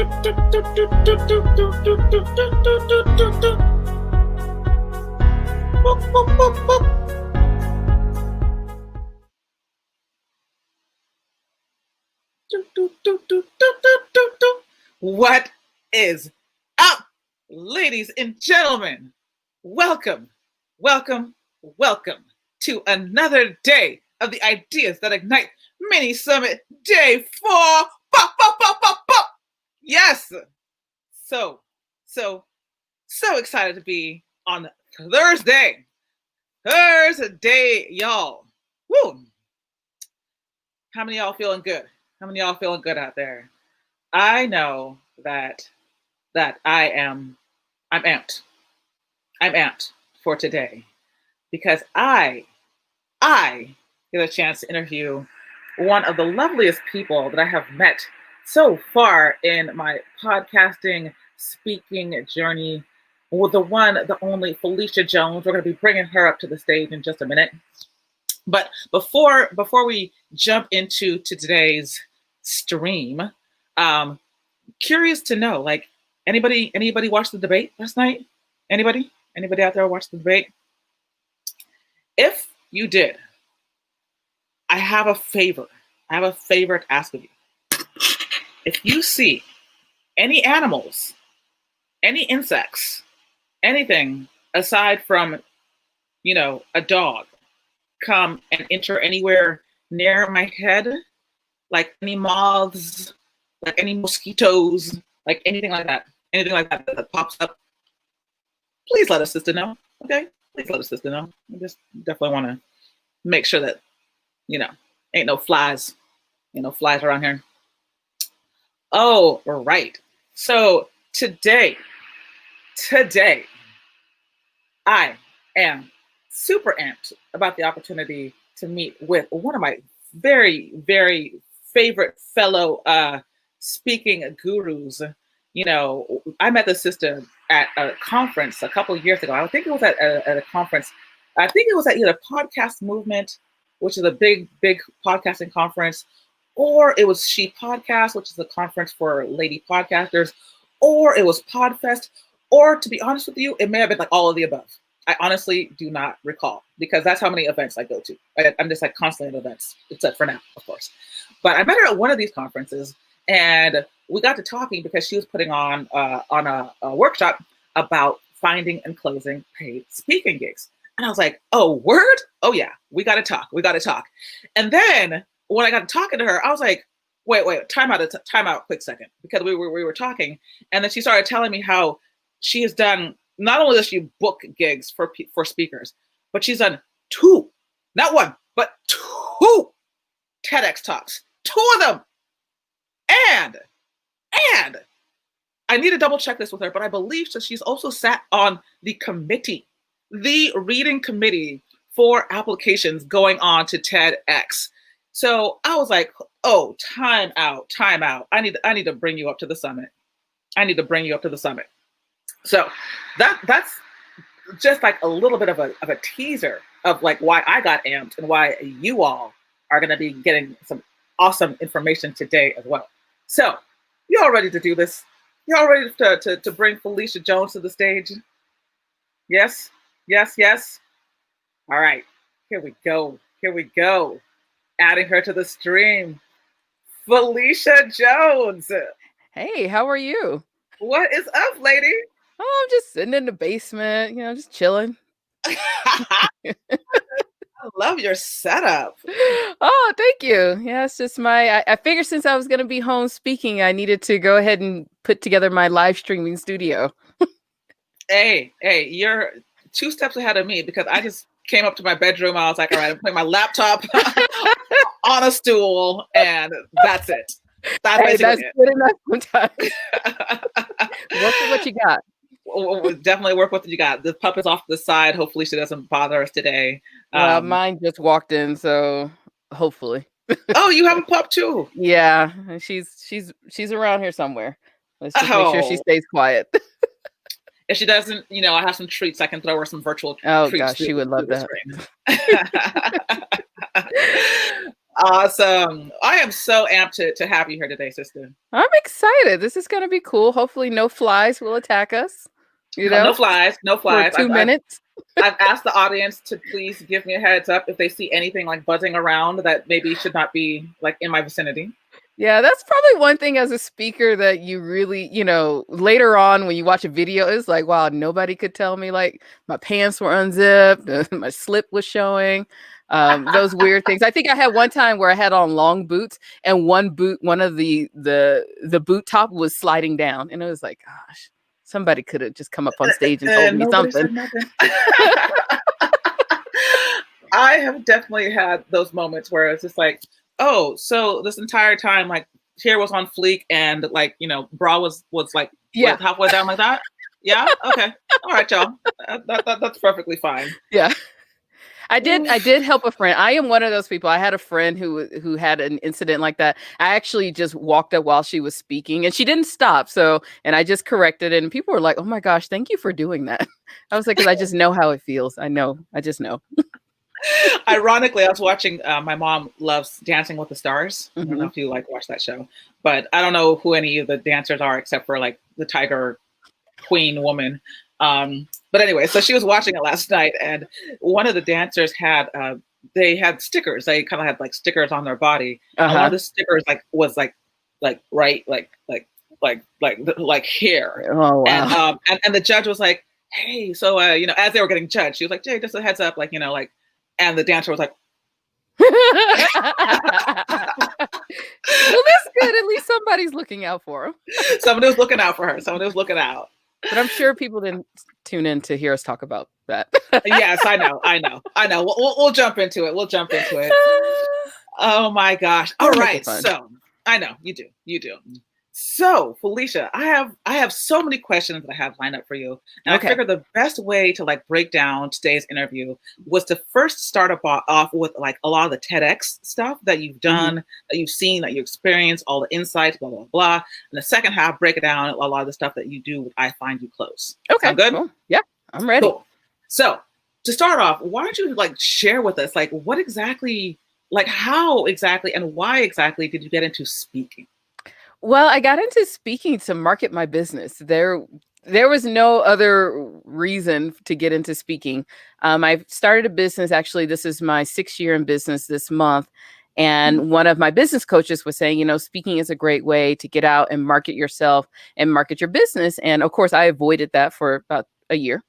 What is up, ladies and gentlemen? Welcome, welcome, welcome to another day of the Ideas That Ignite Mini Summit Day 4. Yes! So excited to be on Thursday. Thursday, y'all. Woo! How many of y'all feeling good? How many of y'all feeling good out there? I know that I'm amped. I'm amped for today because I get a chance to interview one of the loveliest people that I have met so far in my podcasting, speaking journey, with the one, the only Phylecia Jones. We're going to be bringing her up to the stage in just a minute. But before we jump into today's stream, curious to know, like, anybody watch the debate last night? Anybody out there watch the debate? If you did, I have a favor to ask of you. If you see any animals, any insects, anything aside from, a dog, come and enter anywhere near my head, like any moths, like any mosquitoes, like anything like that that pops up, please let us sister know. Okay? Please let us sister know. I just definitely want to make sure that, ain't no flies around here. Oh, right. So today, I am super amped about the opportunity to meet with one of my very, very favorite fellow speaking gurus. I met this sister at a conference a couple of years ago. I think it was at a conference. I think it was at either Podcast Movement, which is a big podcasting conference, or it was She Podcast, which is a conference for lady podcasters, or it was Podfest, or, to be honest with you, it may have been like all of the above. I honestly do not recall, because that's how many events I go to. I'm just like constantly at events, except for now, of course. But I met her at one of these conferences, and we got to talking because she was putting on a workshop about finding and closing paid speaking gigs. And I was like, oh, word? Oh, yeah, we got to talk. And then when I got to talking to her, I was like, wait, time out, quick second, because we were talking. And then she started telling me how she has done, not only does she book gigs for speakers, but she's done two, not one, but two TEDx talks, two of them. And I need to double check this with her, but I believe that she's also sat on the reading committee for applications going on to TEDx. So I was like, oh, time out. I need to bring you up to the summit. So that's just like a little bit of a teaser of like why I got amped and why you all are going to be getting some awesome information today as well. So you all ready to do this? You all ready to bring Phylecia Jones to the stage? Yes. All right, here we go. Adding her to the stream, Phylecia Jones. Hey, how are you? What is up, lady? Oh, I'm just sitting in the basement, just chilling. I love your setup. Oh, thank you. Yeah, it's just I figured since I was going to be home speaking, I needed to go ahead and put together my live streaming studio. Hey, you're 2 steps ahead of me, because I just came up to my bedroom. I was like, all right, I'm putting my laptop on a stool, and that's it. That's good enough sometimes. Work with what you got. We'll definitely work with what you got. The pup is off to the side. Hopefully she doesn't bother us today. Mine just walked in, so hopefully. Oh, you have a pup too? Yeah, she's around here somewhere. Let's just make sure she stays quiet. If she doesn't, I have some treats. I can throw her some virtual treats. Oh gosh, she would love that. Awesome. I am so amped to have you here today, sister. I'm excited. This is going to be cool. Hopefully no flies will attack us, No flies, no for flies. 2 minutes. I've asked the audience to please give me a heads up if they see anything like buzzing around that maybe should not be like in my vicinity. Yeah, that's probably one thing as a speaker that you really, later on when you watch a video, it's like, wow, nobody could tell me like my pants were unzipped, my slip was showing, those weird things. I think I had one time where I had on long boots and one of the boot top was sliding down, and it was like, gosh, somebody could have just come up on stage and told me Nobody something. said nothing. I have definitely had those moments where it's just like, oh, so this entire time, like hair was on fleek and like, bra was like Yeah. halfway down like that. Yeah. Okay. All right, y'all. That's perfectly fine. Yeah. I did help a friend. I am one of those people. I had a friend who had an incident like that. I actually just walked up while she was speaking and she didn't stop. And I just corrected it and people were like, "Oh my gosh, thank you for doing that." I was like, "'Cause I just know how it feels. I just know." Ironically, I was watching, my mom loves Dancing with the Stars. I don't know Mhm. if you like watch that show, but I don't know who any of the dancers are except for like the Tiger Queen woman. But anyway, so she was watching it last night, and one of the dancers had they had stickers. They kind of had like stickers on their body, and one of Uh-huh. the stickers was right like here, Oh and wow. and the judge was like, hey, so as they were getting judged, she was like, Jay, just a heads up, like like, and the dancer was like, Well, that's good. At least somebody's looking out for him. somebody was looking out for her. Somebody was looking out. But I'm sure people didn't tune in to hear us talk about that. Yes, I know. We'll jump into it. We'll jump into it. Oh my gosh. All We'll make it right. fun. So I know you do. You do. So Phylecia, I have so many questions that I have lined up for you. And I Okay. figured the best way to like break down today's interview was to first start off with like a lot of the TEDx stuff that you've Mhm. done, that you've seen, that you experienced, all the insights, blah, blah, blah. And the second half, break it down a lot of the stuff that you do with I Find You Close. Okay. Sound good? Cool. Yeah, I'm ready. Cool. So to start off, why don't you like share with us like what exactly, like how exactly and why exactly did you get into speaking? Well, I got into speaking to market my business. There was no other reason to get into speaking. I started a business. Actually, this is my 6th year in business this month. Mhm. And one of my business coaches was saying, speaking is a great way to get out and market yourself and market your business. And of course, I avoided that for about a year.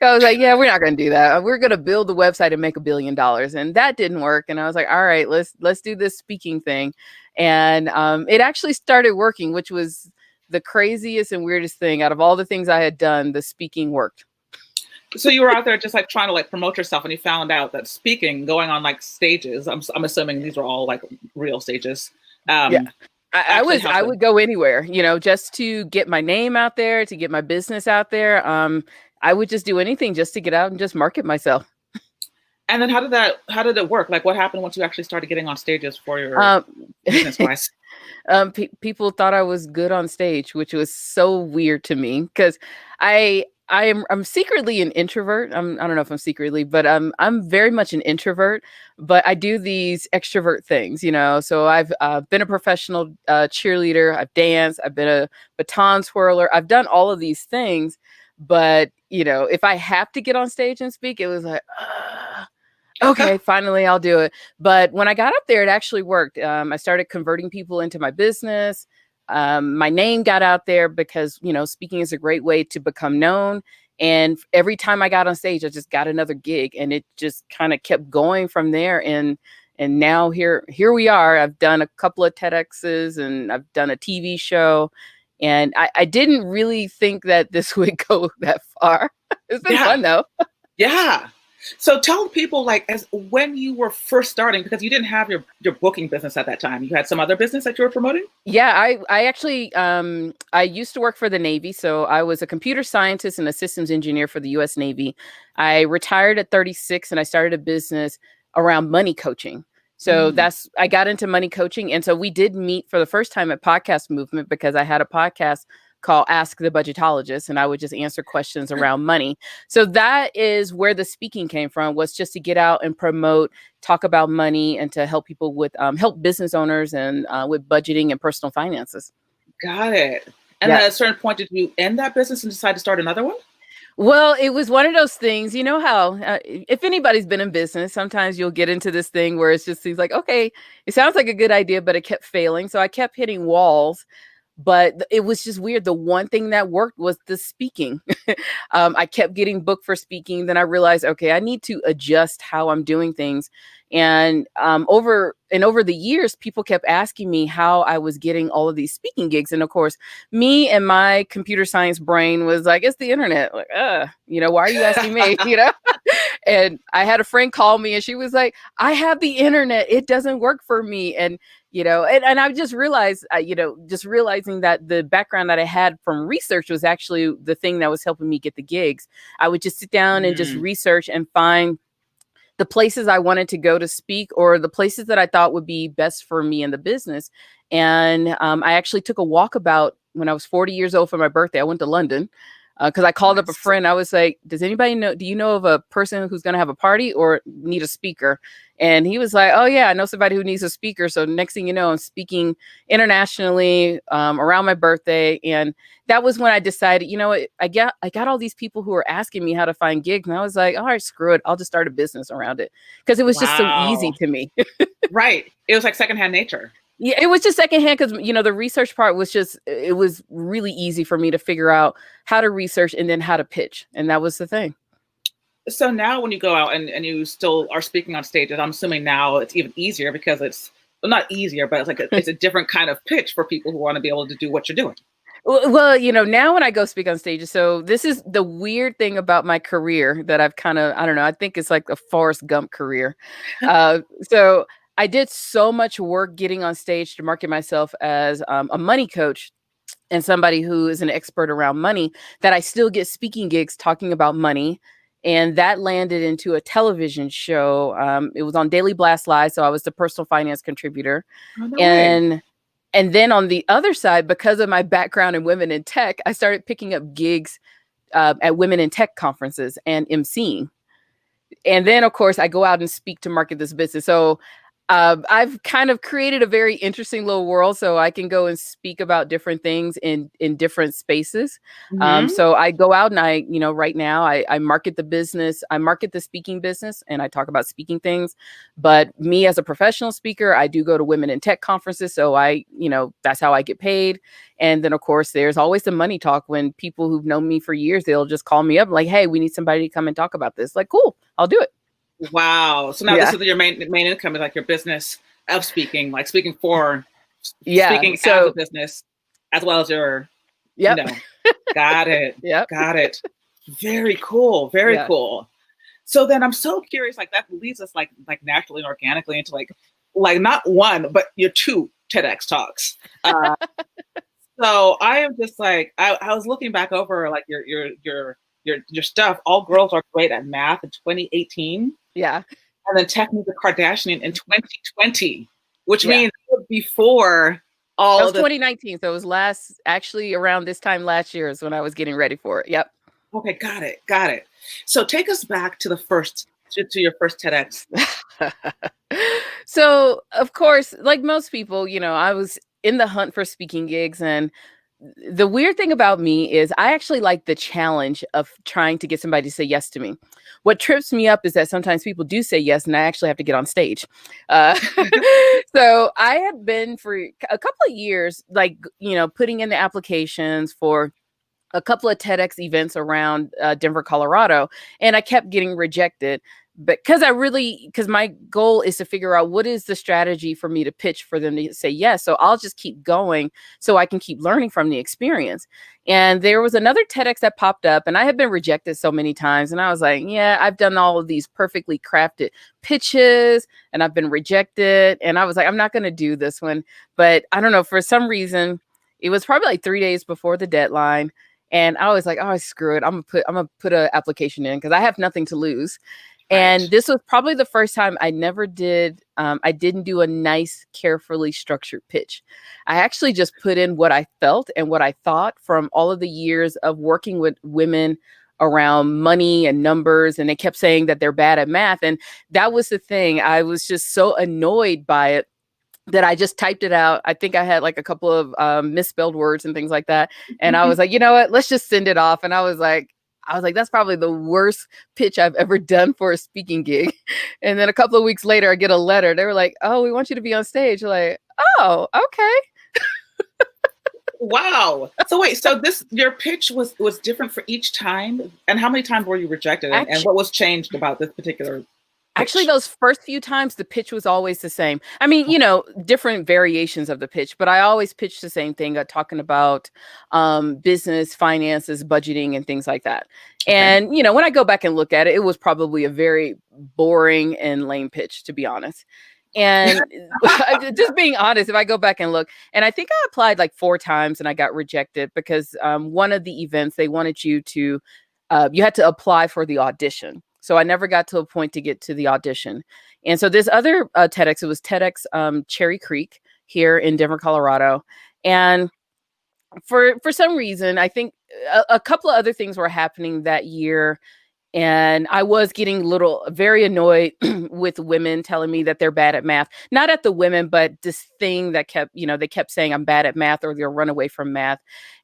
I was like, yeah, we're not going to do that. We're going to build the website and make $1 billion. And that didn't work. And I was like, all right, let's do this speaking thing. And it actually started working, which was the craziest and weirdest thing. Out of all the things I had done, the speaking worked. So you were out there just like trying to like promote yourself, and you found out that speaking, going on like stages. I'm assuming these were all like real stages. Yeah. Actually I helped. would go anywhere, just to get my name out there, to get my business out there. I would just do anything just to get out and just market myself. And then how did it work? Like what happened once you actually started getting on stages for your Um, business wise? People thought I was good on stage, which was so weird to me because I'm secretly an introvert. I don't know if I'm secretly, but I'm very much an introvert. But I do these extrovert things. So I've been a professional cheerleader. I've danced. I've been a baton twirler. I've done all of these things. But if I have to get on stage and speak, it was like. Okay, finally I'll do it. But when I got up there, it actually worked. I started converting people into my business. My name got out there because, speaking is a great way to become known. And every time I got on stage, I just got another gig and it just kind of kept going from there. And now here we are. I've done a couple of TEDx's and I've done a TV show. And I didn't really think that this would go that far. It's been Yeah. fun though. Yeah. So tell people like as when you were first starting, because you didn't have your booking business at that time. You had some other business that you were promoting? Yeah, I actually I used to work for the Navy, so I was a computer scientist and a systems engineer for the US Navy. I retired at 36 and I started a business around money coaching. So Mm. I got into money coaching, and so we did meet for the first time at Podcast Movement because I had a podcast called Ask the Budgetologist, and I would just answer questions around money. So that is where the speaking came from, was just to get out and promote, talk about money, and to help people with help business owners and with budgeting and personal finances. Got it. And Yeah. then at a certain point, did you end that business and decide to start another one? Well, it was one of those things, you know how, if anybody's been in business, sometimes you'll get into this thing where it's just seems like, okay, it sounds like a good idea, but it kept failing. So I kept hitting walls, but it was just weird. The one thing that worked was the speaking. I kept getting booked for speaking. Then I realized, okay, I need to adjust how I'm doing things. And over the years, people kept asking me how I was getting all of these speaking gigs. And of course, me and my computer science brain was like, it's the internet. Like, why are you asking me? And I had a friend call me and she was like, I have the internet. It doesn't work for me. And and I just realized, just realizing that the background that I had from research was actually the thing that was helping me get the gigs. I would just sit down and just research and find the places I wanted to go to speak, or the places that I thought would be best for me in the business. And I actually took a walkabout when I was 40 years old for my birthday. I went to London because I called up a friend. I was like, do you know of a person who's going to have a party or need a speaker? And he was like, oh yeah, I know somebody who needs a speaker. So next thing you know, I'm speaking internationally around my birthday. And that was when I decided, I got all these people who are asking me how to find gigs. And I was like, all right, screw it. I'll just start a business around it. Because it was just so easy to me. Right. It was like secondhand nature. Yeah, it was just secondhand because, the research part was it was really easy for me to figure out how to research and then how to pitch. And that was the thing. So now when you go out and you still are speaking on stages, I'm assuming now it's even easier because it's not easier, but it's like it's a different kind of pitch for people who want to be able to do what you're doing. Well, now when I go speak on stages, so this is the weird thing about my career that I've kind of, I don't know, I think it's like a Forrest Gump career. So I did so much work getting on stage to market myself as a money coach and somebody who is an expert around money, that I still get speaking gigs talking about money. And that landed into a television show. It was on Daily Blast Live. So I was the personal finance contributor. Oh, no way. And then on the other side, because of my background in women in tech, I started picking up gigs at women in tech conferences and emceeing. And then, of course, I go out and speak to market this business. So I've kind of created a very interesting little world, so I can go and speak about different things in different spaces. So I go out and I, right now I market the business, I market the speaking business, and I talk about speaking things. But me as a professional speaker, I do go to women in tech conferences, so that's how I get paid. And then, of course, there's always the money talk when people who've known me for years, they'll just call me up like, hey, we need somebody to come and talk about this. Like, cool, I'll do it. Wow. So now this is your main income, is like your business of speaking, like speaking speaking as a business, as well as your, got it. Yep. Got it. Very cool. Very cool. So then I'm so curious, like that leads us like naturally and organically into like not one, but your two TEDx talks. So I am just like, I was looking back over like your stuff. All Girls Are Great at Math in 2018. Yeah. And then Tech Meets the Kardashian in 2020, which means before all that was of 2019. So it was actually around this time last year is when I was getting ready for it. Yep. Okay, got it. So take us back to to your first TEDx. So of course, like most people, I was in the hunt for speaking gigs, and the weird thing about me is I actually like the challenge of trying to get somebody to say yes to me. What trips me up is that sometimes people do say yes, and I actually have to get on stage. So I had been for a couple of years, like, putting in the applications for a couple of TEDx events around Denver, Colorado, and I kept getting rejected. But because my goal is to figure out what is the strategy for me to pitch for them to say yes. So I'll just keep going so I can keep learning from the experience. And there was another TEDx that popped up, and I had been rejected so many times. And I was like, yeah, I've done all of these perfectly crafted pitches and I've been rejected. And I was like, I'm not going to do this one. But I don't know, for some reason, it was probably like 3 days before the deadline. And I was like, oh, screw it. I'm gonna put an application in because I have nothing to lose. Right. And this was probably the first time I didn't do a nice, carefully structured pitch. I actually just put in what I felt and what I thought from all of the years of working with women around money and numbers. And they kept saying that they're bad at math. And that was the thing. I was just so annoyed by it that I just typed it out. I think I had like a couple of misspelled words and things like that. And I was like, you know what? Let's just send it off. And I was like, that's probably the worst pitch I've ever done for a speaking gig. And then a couple of weeks later, I get a letter. They were like, oh, we want you to be on stage. Like, oh, okay. Wow. So wait, so your pitch was different for each time? And how many times were you rejected? And what was changed about this particular pitch? Actually, those first few times, the pitch was always the same. I mean, different variations of the pitch, but I always pitched the same thing, talking about business, finances, budgeting, and things like that. Okay. And, when I go back and look at it, it was probably a very boring and lame pitch, to be honest. And just being honest, if I go back and look, and I think I applied like 4 times and I got rejected because one of the events, they wanted you had to apply for the audition. So I never got to a point to get to the audition. And so this other TEDx, it was TEDx Cherry Creek here in Denver, Colorado. And for some reason, I think a couple of other things were happening that year. And I was getting very annoyed with women telling me that they're bad at math. Not at the women, but this thing that they kept saying I'm bad at math or they'll run away from math.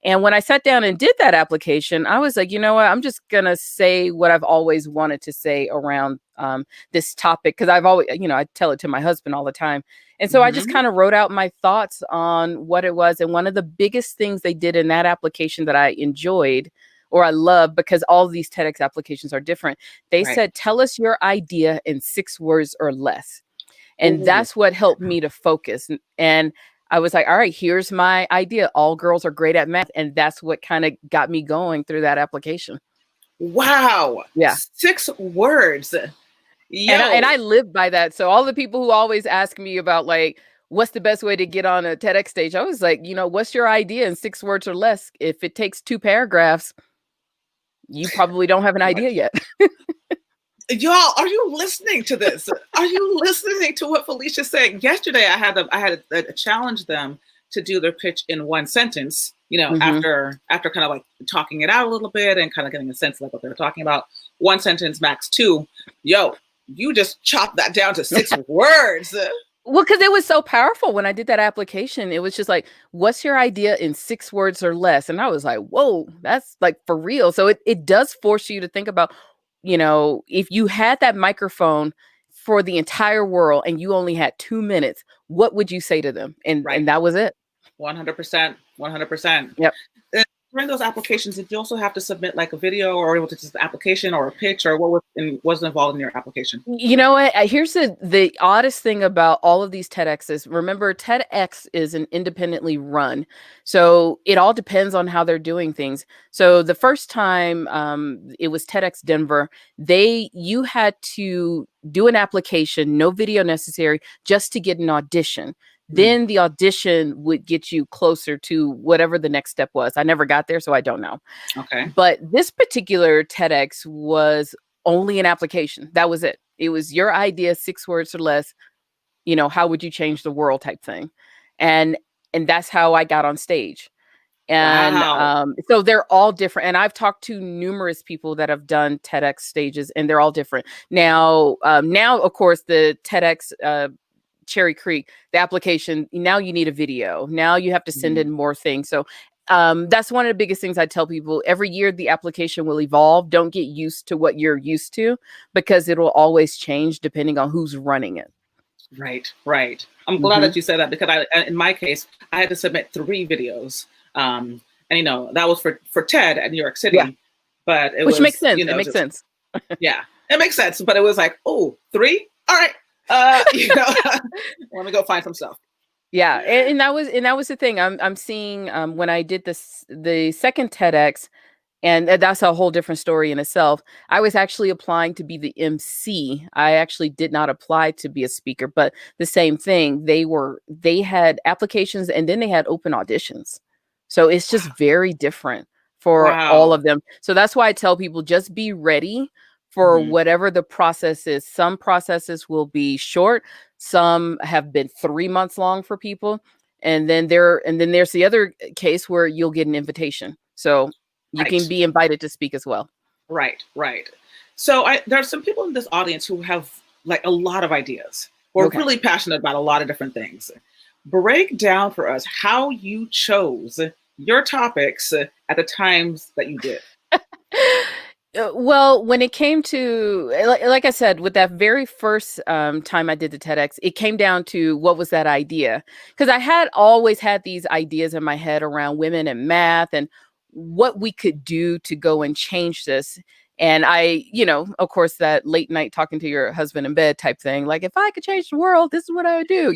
And when I sat down and did that application, I was like, you know what? I'm just going to say what I've always wanted to say around this topic. Because I've always, I tell it to my husband all the time. And so I just kind of wrote out my thoughts on what it was. And one of the biggest things they did in that application that I enjoyed or I love, because all of these TEDx applications are different. They said, tell us your idea in 6 words or less. And that's what helped me to focus. And I was like, all right, here's my idea. All girls are great at math. And that's what kind of got me going through that application. Wow. Yeah. 6 words. Yo. And I live by that. So all the people who always ask me about like, what's the best way to get on a TEDx stage? I was like, what's your idea in 6 words or less? If it takes 2 paragraphs, you probably don't have an idea yet. Y'all, are you listening to this? Are you listening to what Phylecia said? Yesterday, I had to challenge them to do their pitch in 1 sentence, after kind of like talking it out a little bit and kind of getting a sense of like what they were talking about. 1 sentence, max 2. Yo, you just chopped that down to 6 words. Well, because it was so powerful when I did that application. It was just like, what's your idea in 6 words or less? And I was like, whoa, that's like for real. So it does force you to think about, if you had that microphone for the entire world and you only had 2 minutes, what would you say to them? And that was it. 100%. 100%. Yep. During those applications, did you also have to submit like a video or was it just an application or a pitch or what was involved in your application? You know what? Here's the oddest thing about all of these TEDx's. Remember, TEDx is an independently run. So it all depends on how they're doing things. So the first time it was TEDx Denver, you had to do an application, no video necessary, just to get an audition. Then the audition would get you closer to whatever the next step was. I never got there, so I don't know. Okay. But this particular TEDx was only an application. That was it. It was your idea, 6 words or less, how would you change the world type thing. And that's how I got on stage. And so they're all different. And I've talked to numerous people that have done TEDx stages and they're all different. Now, of course, the TEDx Cherry Creek, the application, now you need a video. Now you have to send in more things. So that's one of the biggest things I tell people. Every year the application will evolve. Don't get used to what you're used to because it will always change depending on who's running it. Right. I'm glad that you said that because in my case, I had to submit 3 videos. And that was for TED at New York City. Yeah. But Which makes sense. It makes sense. Yeah, it makes sense. But it was like, 3? All right. Let me go find some stuff. Yeah, and that was the thing. I'm seeing when I did the second TEDx, and that's a whole different story in itself. I was actually applying to be the MC. I actually did not apply to be a speaker, but the same thing. They had applications and then they had open auditions. So it's just very different for all of them. So that's why I tell people just be ready for whatever the process is. Some processes will be short, some have been 3 months long for people, and then there's the other case where you'll get an invitation. So you can Right. be invited to speak as well. Right. Right. So there are some people in this audience who have like a lot of ideas, who are Okay. really passionate about a lot of different things. Break down for us how you chose your topics at the times that you did. Well, when it came to, like I said, with that very first time I did the TEDx, it came down to what was that idea? Because I had always had these ideas in my head around women and math and what we could do to go and change this. And I, of course, that late night talking to your husband in bed type thing, like if I could change the world, this is what I would do.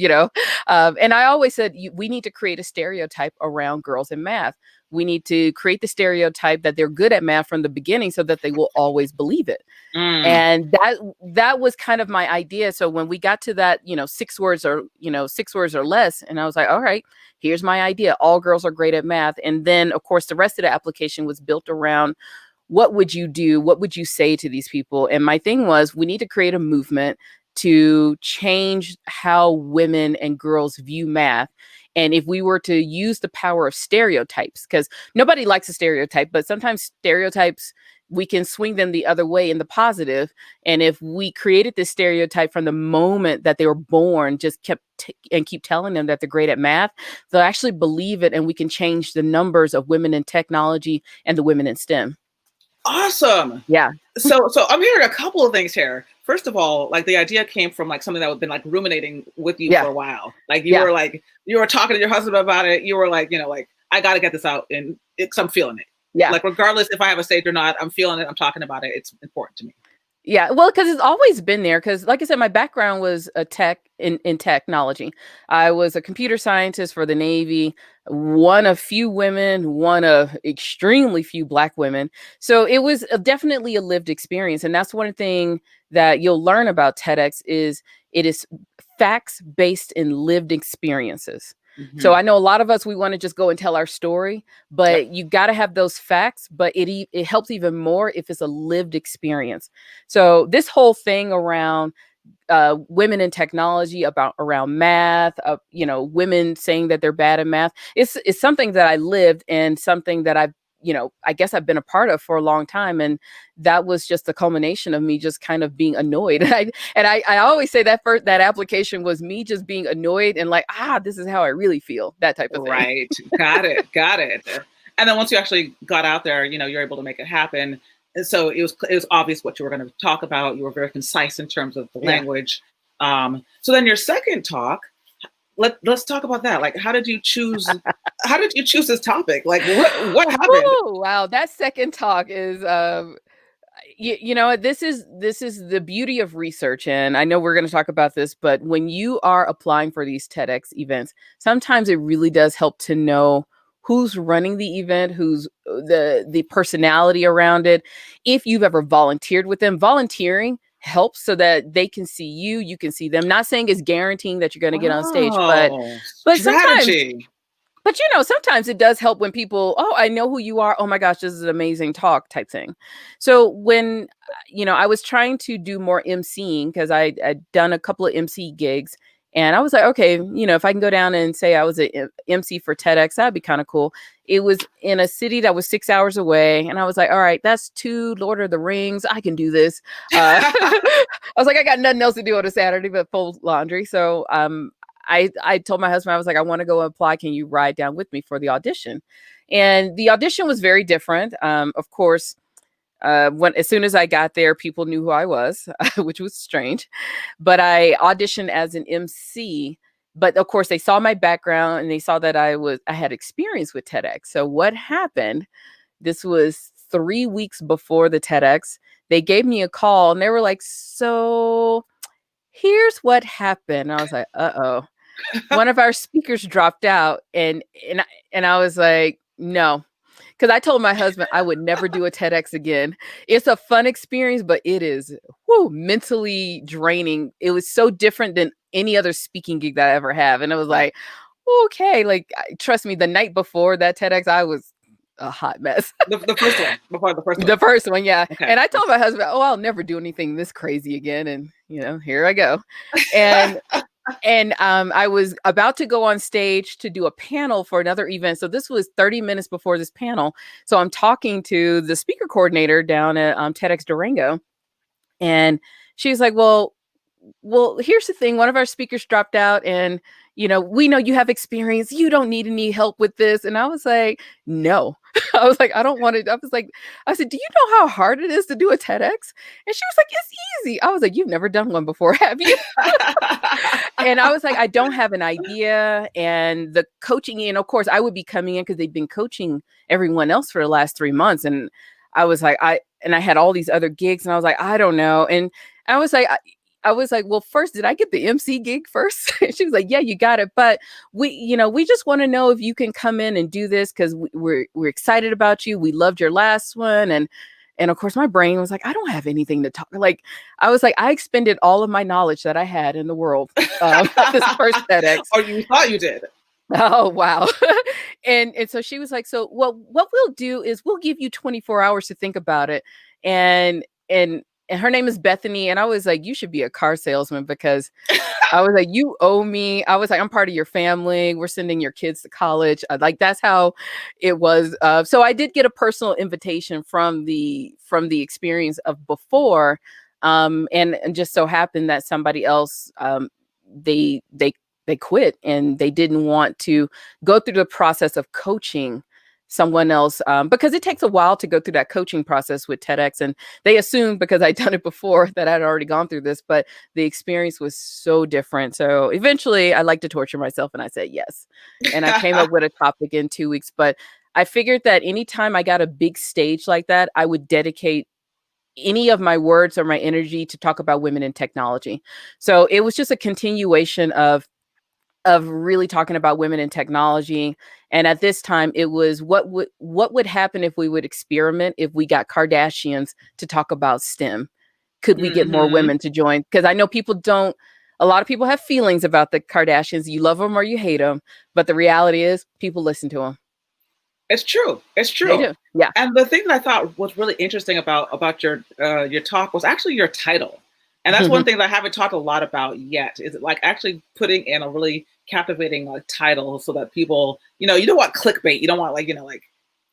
And I always said, we need to create a stereotype around girls in math. We need to create the stereotype that they're good at math from the beginning so that they will always believe it. Mm. And that was kind of my idea. So when we got to that, 6 words or 6 words or less, and I was like, all right, here's my idea. All girls are great at math. And then of course the rest of the application was built around what would you do? What would you say to these people? And my thing was, we need to create a movement to change how women and girls view math. And if we were to use the power of stereotypes, because nobody likes a stereotype, but sometimes stereotypes, we can swing them the other way in the positive. And if we created this stereotype from the moment that they were born, just keep telling them that they're great at math, they'll actually believe it. And we can change the numbers of women in technology and the women in STEM. Awesome. Yeah. So I'm hearing a couple of things here. First of all, like the idea came from like something that had been like ruminating with you Yeah. for a while. Like Yeah. you were talking to your husband about it. You were like, like I got to get this out, and because I'm feeling it. Yeah. Like regardless if I have a stage or not, I'm feeling it. I'm talking about it. It's important to me. Yeah, well, because it's always been there. Because, like I said, my background was a in technology. I was a computer scientist for the Navy, one of few women, one of extremely few Black women. So it was definitely a lived experience, and that's one thing that you'll learn about TEDx is it is facts based in lived experiences. So I know a lot of us, we want to just go and tell our story, but Yep. you got to have those facts, but it helps even more if it's a lived experience. So this whole thing around women in technology, around math, women saying that they're bad at math, it's something that I lived and something that I guess I've been a part of for a long time. And that was just the culmination of me just kind of being annoyed. And I always say that that application was me just being annoyed and like, this is how I really feel, that type of thing. Right. Got it. Got it. And then once you actually got out there, you're able to make it happen. And so it was obvious what you were going to talk about. You were very concise in terms of the language. So then your second talk, let's talk about that. Like, how did you choose this topic? Like what happened? Oh, wow. That second talk is this is the beauty of research, and I know we're going to talk about this, but when you are applying for these TEDx events, sometimes it really does help to know who's running the event, who's the personality around it. If you've ever volunteered with them, volunteering helps so that they can see you, you can see them. Not saying it's guaranteeing that you're going to get on stage, but Oh, sometimes, strategy. but sometimes it does help when people, I know who you are. Oh my gosh, this is an amazing talk type thing. So when, I was trying to do more emceeing because I'd done a couple of MC gigs, and I was like, okay, if I can go down and say I was an MC for TEDx, that'd be kind of cool. It was in a city that was 6 hours away. And I was like, all right, that's 2 Lord of the Rings. I can do this. I was like, I got nothing else to do on a Saturday but fold laundry. So I told my husband, I was like, I want to go apply. Can you ride down with me for the audition? And the audition was very different. Of course, as soon as I got there, people knew who I was, which was strange. But I auditioned as an MC. But of course, they saw my background and they saw that I had experience with TEDx. So what happened? This was 3 weeks before the TEDx. They gave me a call and they were like, "So here's what happened." I was like, "Uh-oh." One of our speakers dropped out, and I was like, no, because I told my husband I would never do a TEDx again. It's a fun experience, but it is mentally draining. It was so different than any other speaking gig that I ever have, and it was like, okay, like trust me, the night before that TEDx, I was a hot mess. The first one, before the first one. The first one, yeah. Okay. And I told my husband, "Oh, I'll never do anything this crazy again." And here I go. And I was about to go on stage to do a panel for another event. So this was 30 minutes before this panel. So I'm talking to the speaker coordinator down at TEDx Durango, and she was like, well, here's the thing. One of our speakers dropped out, and we know you have experience. You don't need any help with this. And I was like, no. I was like, I don't want to. I said, do you know how hard it is to do a TEDx? And she was like, it's easy. I was like, you've never done one before, have you? And I was like, I don't have an idea. And the coaching, and of course, I would be coming in because they've been coaching everyone else for the last 3 months. And I was like, I had all these other gigs, and I was like, I don't know. And I was like, well, first, did I get the MC gig first? She was like, yeah, you got it. But we just want to know if you can come in and do this because we're excited about you. We loved your last one. And of course, my brain was like, I don't have anything to talk. Like, I was like, I expended all of my knowledge that I had in the world at this first TEDx. Or you thought you did. Oh, wow. And so she was like, so, well, what we'll do is we'll give you 24 hours to think about it. And her name is Bethany. And I was like, you should be a car salesman because I was like, you owe me. I was like, I'm part of your family. We're sending your kids to college. Like, that's how it was. So I did get a personal invitation from the experience of before. And just so happened that somebody else, they quit, and they didn't want to go through the process of coaching someone else because it takes a while to go through that coaching process with TEDx. And they assumed because I'd done it before that I'd already gone through this, but the experience was so different. So eventually I like to torture myself, and I said yes. And I came up with a topic in 2 weeks, but I figured that anytime I got a big stage like that, I would dedicate any of my words or my energy to talk about women in technology. So it was just a continuation of really talking about women in technology. And at this time, it was what would happen if we would experiment, if we got Kardashians to talk about STEM? Could we get more women to join? Because I know a lot of people have feelings about the Kardashians. You love them or you hate them. But the reality is people listen to them. It's true. It's true. They do. Yeah. And the thing that I thought was really interesting about your talk was actually your title. And that's one thing that I haven't talked a lot about yet, is like actually putting in a really captivating title so that people, you don't want clickbait. You don't want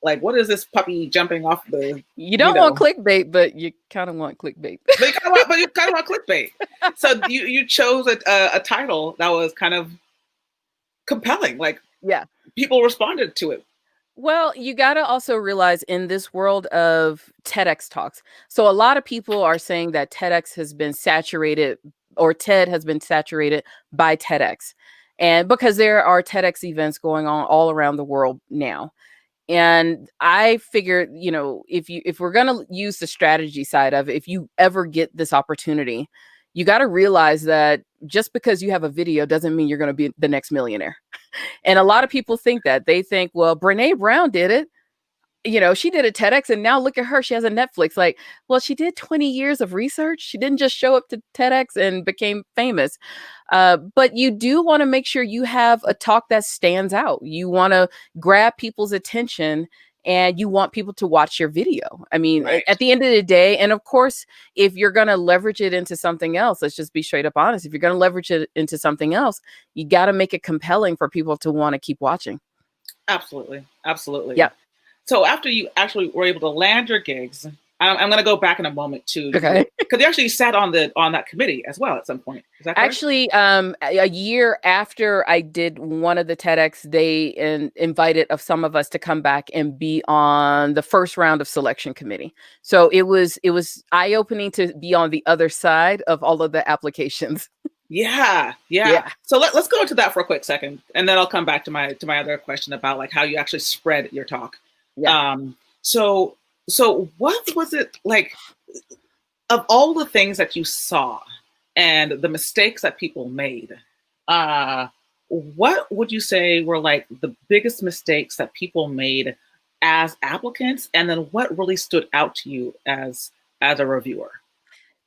like what is this puppy jumping off the? You don't want clickbait, but you kind of want clickbait. But you kind of want clickbait. So you chose a title that was kind of compelling. Like, yeah, people responded to it. Well, you got to also realize in this world of TEDx talks, so a lot of people are saying that TEDx has been saturated, or TED has been saturated by TEDx. And because there are TEDx events going on all around the world now. And I figured, if we're going to use the strategy side of it, if you ever get this opportunity, you got to realize that just because you have a video doesn't mean you're going to be the next millionaire. And a lot of people think that. They think, well, Brene Brown did it. She did a TEDx, and now look at her. She has a Netflix. Like, well, she did 20 years of research. She didn't just show up to TEDx and became famous. But you do want to make sure you have a talk that stands out. You want to grab people's attention, and you want people to watch your video. I mean, right. At the end of the day, and of course, if you're going to leverage it into something else, let's just be straight up honest. If you're going to leverage it into something else, you got to make it compelling for people to want to keep watching. Absolutely. Absolutely. Yeah. So after you actually were able to land your gigs, I'm going to go back in a moment too. Okay. Because you actually sat on that committee as well at some point. Is that correct? Actually, a year after I did one of the TEDx, they invited some of us to come back and be on the first round of selection committee. So it was eye-opening to be on the other side of all of the applications. Yeah. So let's go into that for a quick second, and then I'll come back to my other question about like how you actually spread your talk. Yeah. So what was it like, of all the things that you saw and the mistakes that people made, what would you say were like the biggest mistakes that people made as applicants? And then what really stood out to you as a reviewer?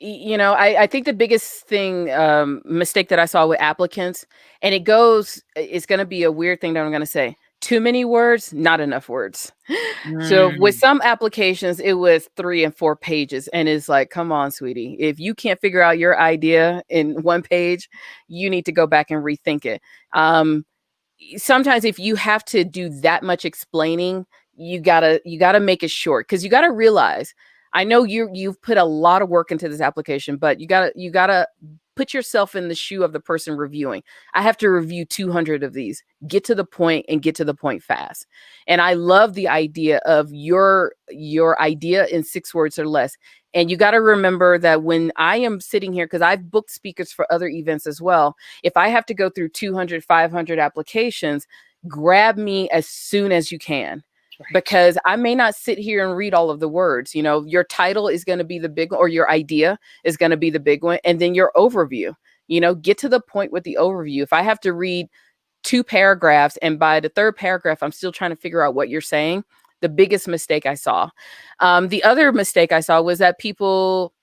I think the biggest mistake that I saw with applicants, and it's going to be a weird thing that I'm going to say. too many words, not enough words. So with Mm, some applications, it was 3 and 4 pages. And it's like, come on, sweetie. If you can't figure out your idea in 1 page, you need to go back and rethink it. Sometimes if you have to do that much explaining, you gotta make it short, because you gotta realize, I know you've put a lot of work into this application, but you gotta put yourself in the shoe of the person reviewing. I have to review 200 of these. Get to the point and get to the point fast. And I love the idea of your idea in 6 words or less. And you got to remember that when I am sitting here, because I've booked speakers for other events as well, if I have to go through 200, 500 applications, grab me as soon as you can, right. because I may not sit here and read all of the words. Your title is going to be the big one, or your idea is going to be the big one. And then your overview, get to the point with the overview. If I have to read 2 paragraphs and by the third paragraph, I'm still trying to figure out what you're saying, the biggest mistake I saw. The other mistake I saw was that people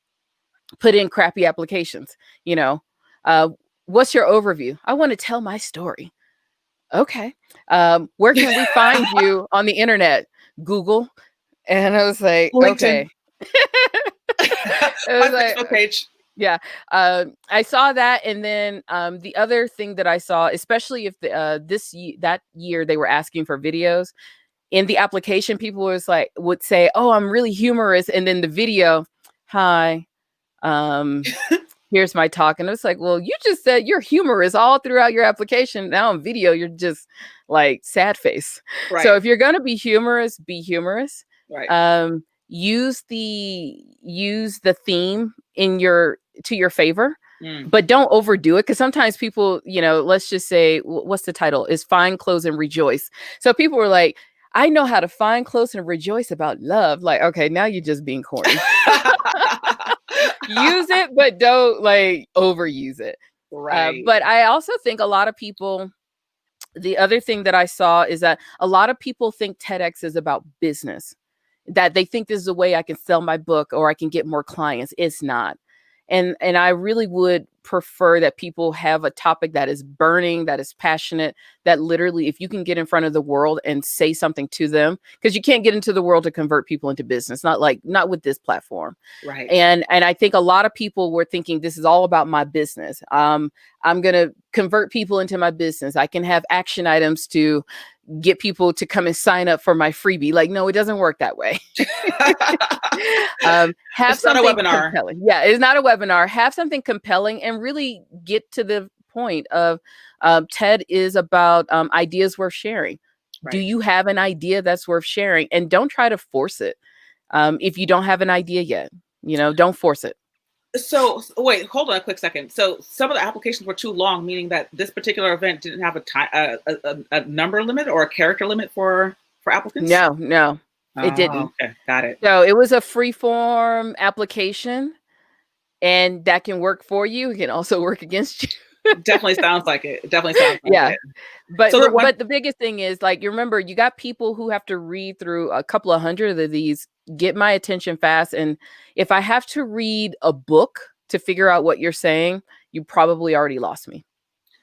put in crappy applications. Uh, what's your overview? I want to tell my story. Okay. Where can we find you on the internet? Google. And I was like, LinkedIn. okay. It My was like, Facebook page. yeah. I saw that. And then the other thing that I saw, especially if that year they were asking for videos in the application, people would say, oh, I'm really humorous. And then the video, hi, here's my talk. And it's like, well, you just said you're humorous all throughout your application. Now on video, you're just like sad face. Right. So if you're going to be humorous, be humorous. Right. Use the theme to your favor, Mm. but don't overdo it. Cause sometimes people, let's just say, what's the title is Find Clothes and Rejoice. So people were like, I know how to find clothes and rejoice about love. Like, okay, now you're just being corny. Use it, but don't overuse it. Right. But I also think a lot of people, the other thing that I saw is that a lot of people think TEDx is about business, that they think this is a way I can sell my book or I can get more clients. It's not. And I really would prefer that people have a topic that is burning, that is passionate, that literally, if you can get in front of the world and say something to them, because you can't get into the world to convert people into business, not with this platform. Right. And I think a lot of people were thinking this is all about my business. I'm going to convert people into my business. I can have action items to get people to come and sign up for my freebie. Like, no, it doesn't work that way. Have it's not a something webinar. compelling. Yeah, it's not a webinar. Have something compelling and really get to the point of TED is about ideas worth sharing. Right. Do you have an idea that's worth sharing? And don't try to force it. If you don't have an idea yet, don't force it. So wait, hold on a quick second. So some of the applications were too long, meaning that this particular event didn't have a number limit or a character limit for applicants? No, it didn't. Okay, got it. So it was a free form application, and that can work for you. It can also work against you. Definitely sounds like it. Definitely sounds like yeah. it. But but the biggest thing is, you remember, you got people who have to read through a couple of hundred of these, get my attention fast. And if I have to read a book to figure out what you're saying, you probably already lost me.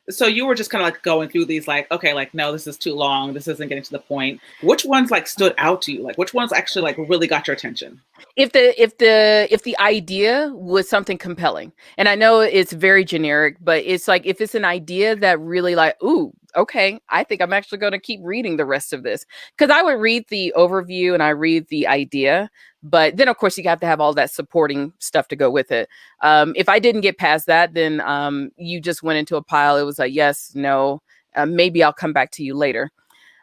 So you were just kind of going through these, okay, no, this is too long. This isn't getting to the point. Which ones stood out to you? Which ones actually really got your attention? If the idea was something compelling, and I know it's very generic, but it's if it's an idea that really ooh, okay, I think I'm actually going to keep reading the rest of this, because I would read the overview and I read the idea, but then of course you have to have all that supporting stuff to go with it. If I didn't get past that, then you just went into a pile. It was yes, no, maybe I'll come back to you later.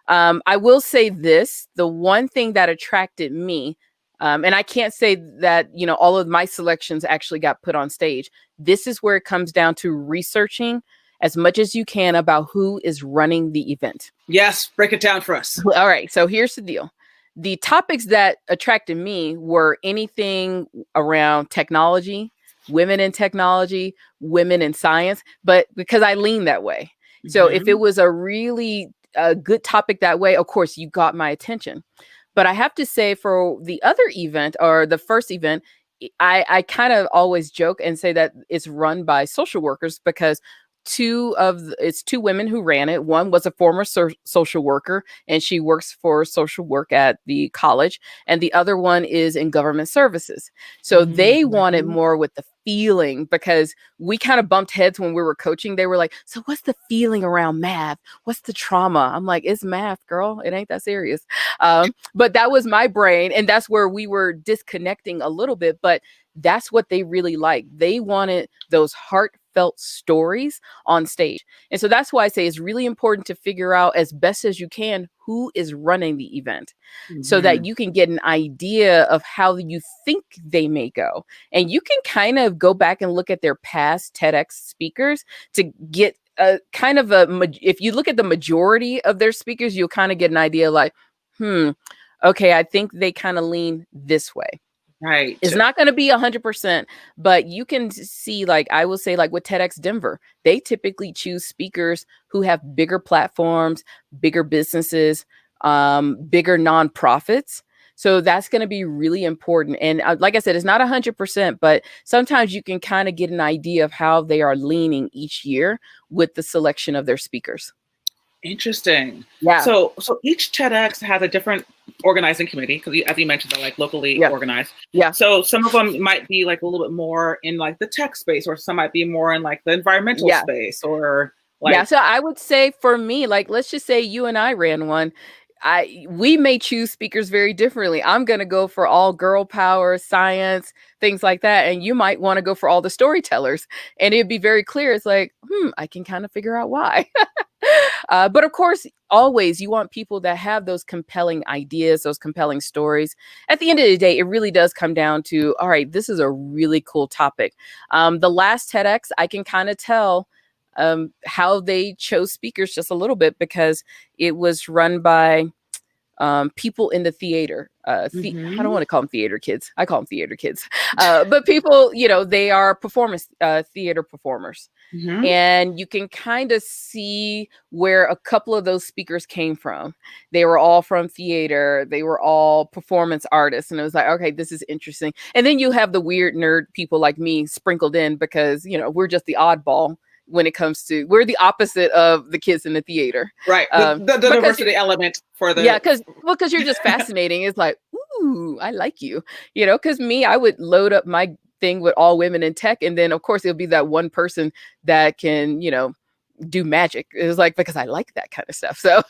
I will say this, the one thing that attracted me, and I can't say that, all of my selections actually got put on stage. This is where it comes down to researching as much as you can about who is running the event. Yes, break it down for us. All right, so here's the deal. The topics that attracted me were anything around technology, women in technology, women in science, but because I lean that way. So if it was a really good topic that way, of course, you got my attention. But I have to say, for the other event, or the first event, I kind of always joke and say that it's run by social workers, because it's two women who ran it. One was a former social worker, and she works for social work at the college, and the other one is in government services. So they wanted more with the feeling, because we kind of bumped heads when we were coaching. They were like, so what's the feeling around math? What's the trauma? I'm like, it's math, girl. It ain't that serious. But that was my brain, and that's where we were disconnecting a little bit. But that's what they really liked. They wanted those heartfelt stories on stage. And so that's why I say it's really important to figure out as best as you can who is running the event, so that you can get an idea of how you think they may go. And you can kind of go back and look at their past TEDx speakers to get a kind of if you look at the majority of their speakers, you'll kind of get an idea like, okay, I think they kind of lean this way. Right. It's not going to be 100%, but you can see, like, I will say, like with TEDx Denver, they typically choose speakers who have bigger platforms, bigger businesses, bigger nonprofits. So that's going to be really important. And like I said, it's not 100%, but sometimes you can kind of get an idea of how they are leaning each year with the selection of their speakers. Interesting. Yeah. So each TEDx has a different organizing committee, because as you mentioned, they're like locally organized. Yeah. So some of them might be like a little bit more in like the tech space, or some might be more in like the environmental space, or like. So I would say for me, like, let's just say you and I ran one. We may choose speakers very differently. I'm going to go for all girl power, science, things like that. And you might want to go for all the storytellers. And it'd be very clear. It's like, I can kind of figure out why. But of course, always you want people that have those compelling ideas, those compelling stories. At the end of the day, it really does come down to, all right, this is a really cool topic. The last TEDx, I can kind of tell how they chose speakers just a little bit, because it was run by people in the theater. I don't want to call them theater kids. I call them theater kids. But people, they are performance theater performers. And you can kind of see where a couple of those speakers came from. They were all from theater. They were all performance artists. And it was like, okay, this is interesting. And then you have the weird nerd people like me sprinkled in, because, we're just the oddball when it comes to, we're the opposite of the kids in the theater. Right. The diversity element for the. Yeah, because you're just fascinating. It's like, ooh, I like you. Because me, I would load up my thing with all women in tech. And then, of course, it'll be that one person that can, do magic. It was like, because I like that kind of stuff. So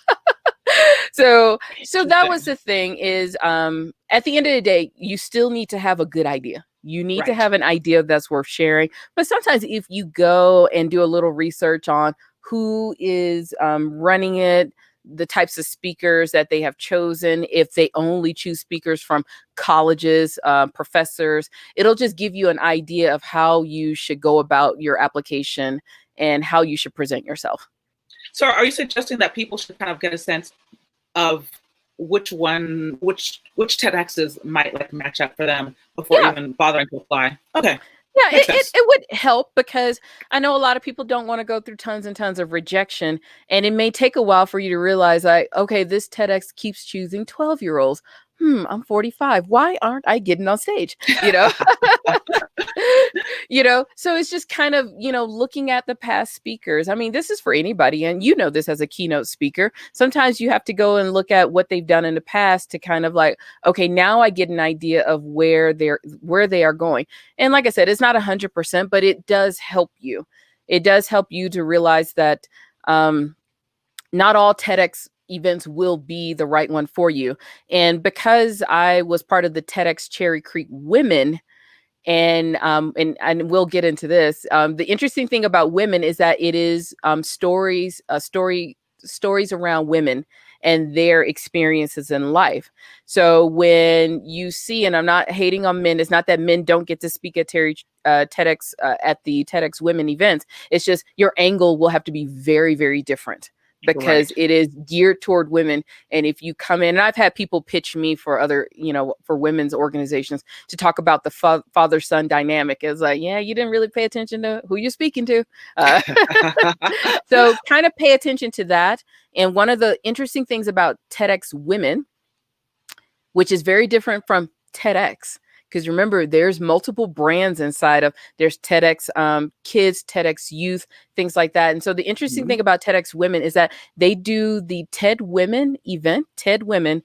so that was the thing is, at the end of the day, you still need to have a good idea. You need to have an idea that's worth sharing. But sometimes if you go and do a little research on who is running it, the types of speakers that they have chosen, if they only choose speakers from colleges, professors, it'll just give you an idea of how you should go about your application and how you should present yourself. So are you suggesting that people should kind of get a sense of which TEDx's might like match up for them before even bothering to apply? Okay. Yeah, it would help, because I know a lot of people don't want to go through tons and tons of rejection, and it may take a while for you to realize, like, okay, this TEDx keeps choosing 12-year-olds. I'm 45. Why aren't I getting on stage? So it's just kind of, looking at the past speakers. I mean, this is for anybody. And this as a keynote speaker, sometimes you have to go and look at what they've done in the past to kind of like, okay, now I get an idea of where they are going. And like I said, it's not 100%, but it does help you. It does help you to realize that not all TEDx events will be the right one for you. And because I was part of the TEDx Cherry Creek Women, and we'll get into this. The interesting thing about women is that it is stories around women and their experiences in life. So when you see, and I'm not hating on men, it's not that men don't get to speak at TEDx at the TEDx Women events. It's just your angle will have to be very, very different, because it is geared toward women. And if you come in, and I've had people pitch me for other, for women's organizations to talk about the father-son dynamic. It's like, yeah, you didn't really pay attention to who you're speaking to. So kind of pay attention to that. And one of the interesting things about TEDx Women, which is very different from TEDx, because remember, there's multiple brands inside of there's TEDx Kids, TEDx Youth, things like that. And so the interesting thing about TEDx Women is that they do the TED Women event, TED Women,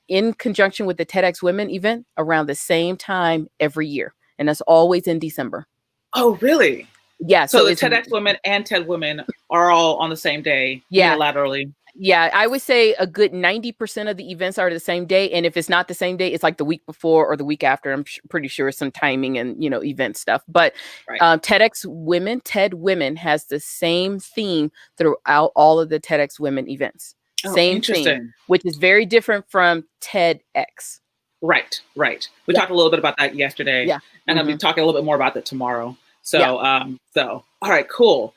in conjunction with the TEDx Women event around the same time every year. And that's always in December. Oh, really? Yeah. So the TEDx Women and TED Women are all on the same day, unilaterally. Yeah, I would say a good 90% of the events are the same day. And if it's not the same day, it's like the week before or the week after. I'm pretty sure some timing and, event stuff. But TEDx Women, TED Women has the same theme throughout all of the TEDx Women events. Same theme, which is very different from TEDx. Right. We talked a little bit about that yesterday. Yeah. And I'll be talking a little bit more about that tomorrow. So, all right, cool.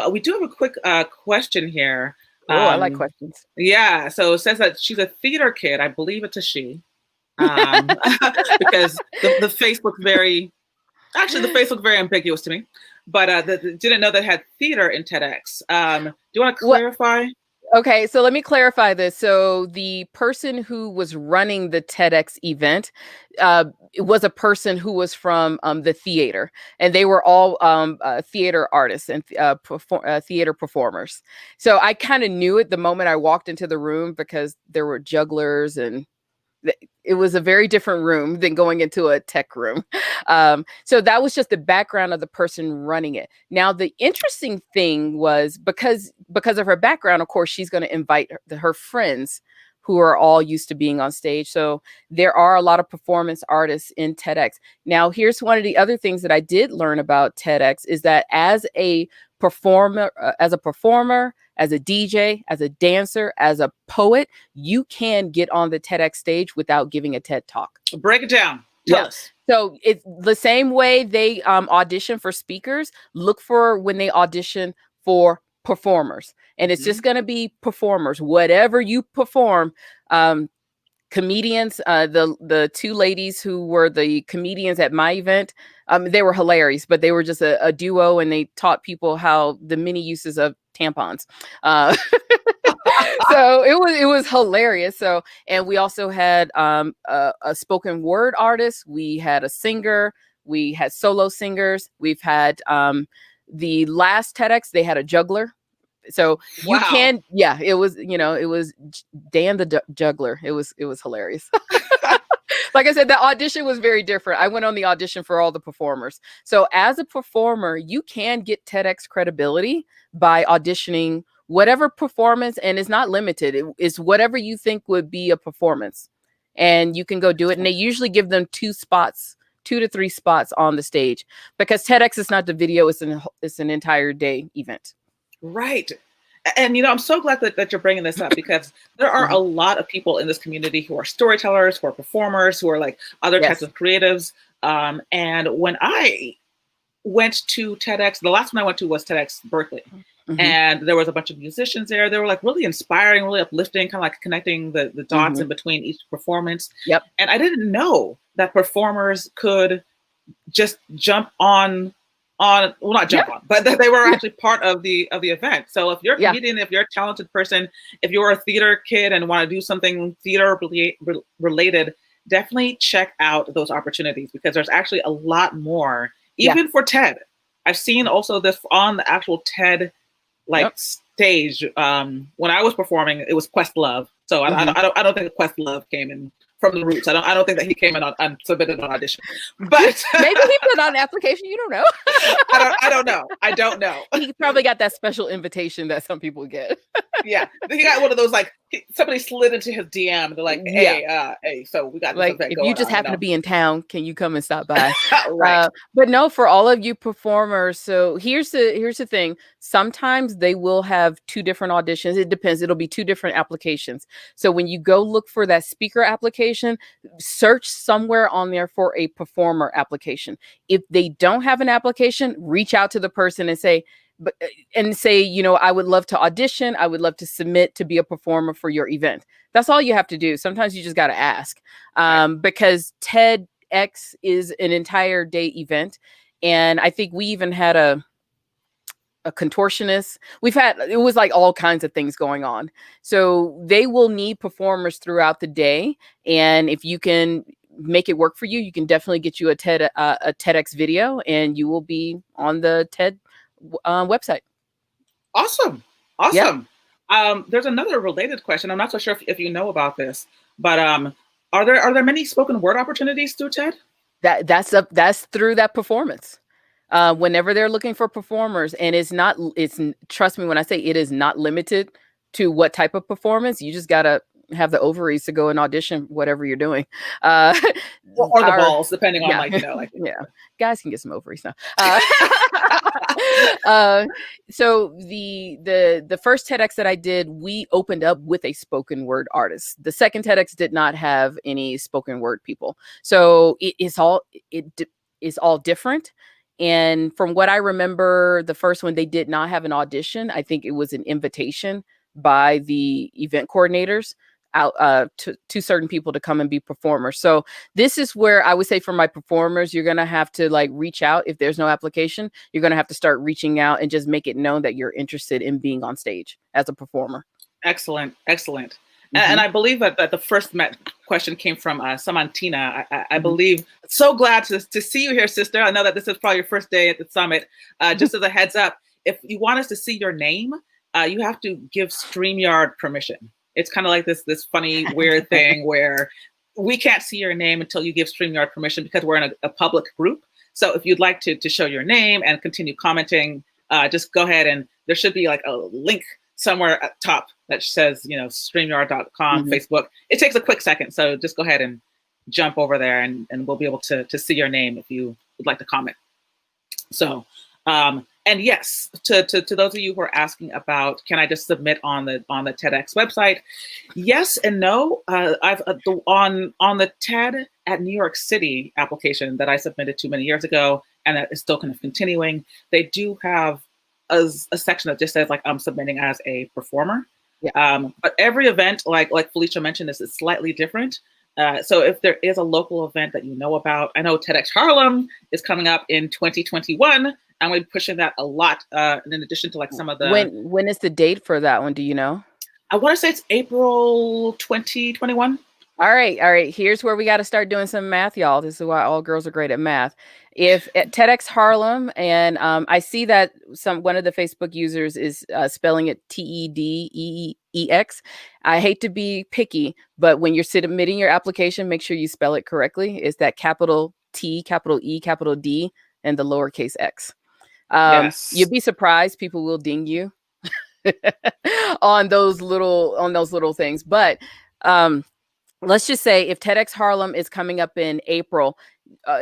We do have a quick question here. Oh, I like questions. Yeah. So it says that she's a theater kid. I believe it's a she. Because the face looked very ambiguous to me. But didn't know they had theater in TEDx. Do you want to clarify? Okay, so let me clarify this. So the person who was running the TEDx event was a person who was from the theater, and they were all theater artists and theater performers. So I kind of knew it the moment I walked into the room because there were jugglers and it was a very different room than going into a tech room. So that was just the background of the person running it. Now, the interesting thing was because of her background, of course, she's going to invite her friends who are all used to being on stage. So there are a lot of performance artists in TEDx. Now, here's one of the other things that I did learn about TEDx is that as a performer, as a DJ, as a dancer, as a poet, you can get on the TEDx stage without giving a TED talk. Break it down. Tell us. So it's the same way they audition for speakers. Look for when they audition for performers, and it's just going to be performers. Whatever you perform, comedians, the two ladies who were the comedians at my event, they were hilarious, but they were just a duo, and they taught people how the many uses of tampons. So it was hilarious. So, and we also had a spoken word artist. We had a singer. We had solo singers. We've had the last TEDx, they had a juggler. So you can, it was Dan the juggler. It was hilarious. Like I said, the audition was very different. I went on the audition for all the performers. So as a performer, you can get TEDx credibility by auditioning whatever performance, and it's not limited. It's whatever you think would be a performance, and you can go do it. And they usually give them 2 to 3 spots on the stage, because TEDx is not the video; it's an entire day event. Right. And, I'm so glad that you're bringing this up, because there are a lot of people in this community who are storytellers, who are performers, who are like other types of creatives. And when I went to TEDx, the last one I went to was TEDx Berkeley. And there was a bunch of musicians there. They were like really inspiring, really uplifting, kind of like connecting the dots in between each performance. Yep. And I didn't know that performers could just jump on, well, not jump on, but that they were actually part of the event. So if you're a comedian, if you're a talented person, if you're a theater kid and want to do something theater related, definitely check out those opportunities, because there's actually a lot more, even for TED. I've seen also this on the actual TED stage. When I was performing, it was Questlove. So I don't think Questlove came in from the roots. I don't think that he came in on submitted an audition. But maybe he put on an application. You don't know. I don't know. He probably got that special invitation that some people get. Yeah, he got one of those, like, somebody slid into his DM. And they're like, hey, so we got this like, event if going you just on, happen to be in town, can you come and stop by? Right. But no, for all of you performers. So here's the thing. Sometimes they will have 2 different auditions. It depends. It'll be 2 different applications. So when you go look for that speaker application, search somewhere on there for a performer application. If they don't have an application, reach out to the person and say, I would love to audition. I would love to submit to be a performer for your event. That's all you have to do. Sometimes you just got to ask, because TEDx is an entire day event. And I think we even had a contortionist. It was like all kinds of things going on. So they will need performers throughout the day. And if you can make it work for you, you can definitely get you a TEDx video, and you will be on the TED website. Awesome. Yep. Awesome. There's another related question. I'm not so sure if you know about this, but are there many spoken word opportunities through TED? That's through that performance. Whenever they're looking for performers, and it's trust me when I say it is not limited to what type of performance. You just gotta have the ovaries to go and audition whatever you're doing. Or the balls, depending on yeah, guys can get some ovaries now. So the first TEDx that I did, we opened up with a spoken word artist. The second TEDx did not have any spoken word people, so it is all different. And from what I remember, the first one, they did not have an audition. I think it was an invitation by the event coordinators out to certain people to come and be performers. So this is where I would say for my performers, you're going to have to like reach out. If there's no application, you're going to have to start reaching out and just make it known that you're interested in being on stage as a performer. Excellent. Excellent. And I believe that the first question came from Samantina. I believe. So glad to see you here, sister. I know that this is probably your first day at the summit. Just as a heads up, if you want us to see your name, you have to give StreamYard permission. It's kind of like this funny, weird thing where we can't see your name until you give StreamYard permission, because we're in a public group. So if you'd like to show your name and continue commenting, just go ahead, and there should be like a link somewhere at top that says, StreamYard.com, Facebook. It takes a quick second. So just go ahead and jump over there, and we'll be able to see your name if you would like to comment. So, and yes, to those of you who are asking about, can I just submit on the TEDx website? Yes and no. I've on the TED at New York City application that I submitted to many years ago, and that is still kind of continuing. They do have a section that just says like I'm submitting as a performer. Yeah. But every event, like Phylecia mentioned, is slightly different. So if there is a local event that you know about, I know TEDx Harlem is coming up in 2021. I'm going to be pushing that a lot. In addition to like some of the when is the date for that one? Do you know? I want to say it's April 2021. All right. Here's where we got to start doing some math, y'all. This is why all girls are great at math. If at TEDx Harlem, and I see that one of the Facebook users is spelling it TEDEX. I hate to be picky, but when you're submitting your application, make sure you spell it correctly. It's that capital T, capital E, capital D, and the lowercase x. Yes. You'd be surprised. People will ding you on those little things. But let's just say if TEDx Harlem is coming up in April,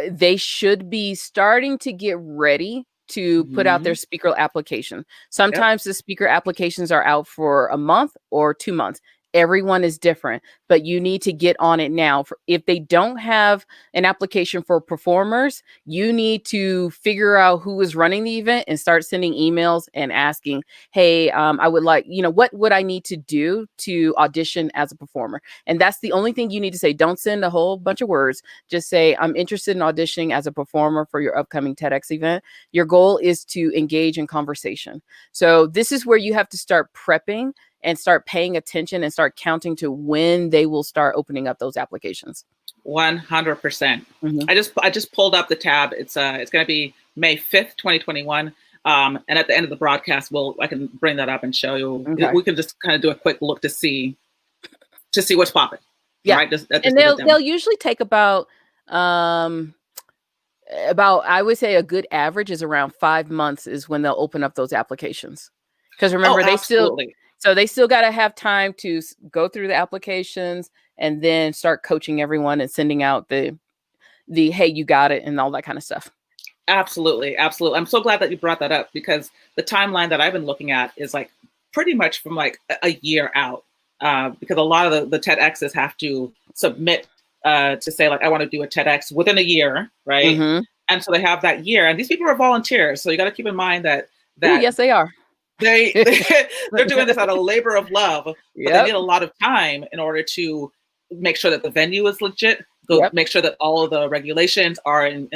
they should be starting to get ready to put out their speaker application. Sometimes the speaker applications are out for a month or 2 months. Everyone is different, but you need to get on it now. If they don't have an application for performers, you need to figure out who is running the event and start sending emails and asking, hey, I would like, what would I need to do to audition as a performer? And that's the only thing you need to say. Don't send a whole bunch of words. Just say, I'm interested in auditioning as a performer for your upcoming TEDx event. Your goal is to engage in conversation. So this is where you have to start prepping and start paying attention and start counting to when they will start opening up those applications. 100%. I just pulled up the tab. It's going to be May 5th, 2021. And at the end of the broadcast, I can bring that up and show you. Okay. We can just kind of do a quick look to see what's popping. Yeah. Right? And they'll usually take about I would say a good average is around 5 months is when they'll open up those applications. Because remember, they still got to have time to go through the applications and then start coaching everyone and sending out the hey, you got it, and all that kind of stuff. Absolutely. Absolutely. I'm so glad that you brought that up, because the timeline that I've been looking at is like pretty much from like a year out, because a lot of the TEDx's have to submit to say like, I want to do a TEDx within a year. Right. And so they have that year, and these people are volunteers. So you got to keep in mind that Ooh, yes, they are. They're doing this out of labor of love, but they need a lot of time in order to make sure that the venue is legit, make sure that all of the regulations are in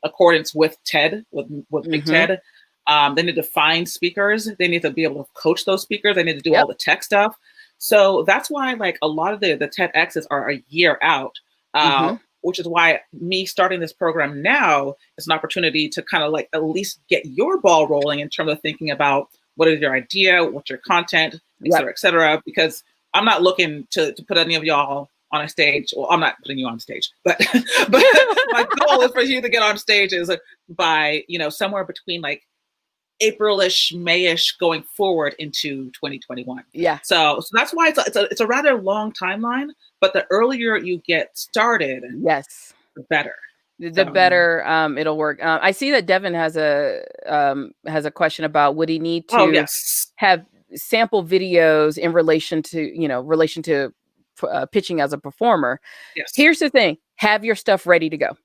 accordance with TED, with Big TED. They need to find speakers. They need to be able to coach those speakers. They need to do all the tech stuff. So that's why like a lot of the TEDx's are a year out. Mm-hmm. which is why me starting this program now is an opportunity to kind of like at least get your ball rolling in terms of thinking about what is your idea, what's your content, Yep. et cetera, because I'm not looking to put any of y'all on a stage. Well, I'm not putting you on stage, but but my goal is for you to get on stages by, somewhere between like April-ish, May-ish going forward into 2021. Yeah. So that's why it's a rather long timeline, but the earlier you get started, Yes. the better. The better it'll work. I see that Devin has a question about would he need Oh, to yes. have sample videos in relation to pitching as a performer. Yes. Here's the thing: have your stuff ready to go.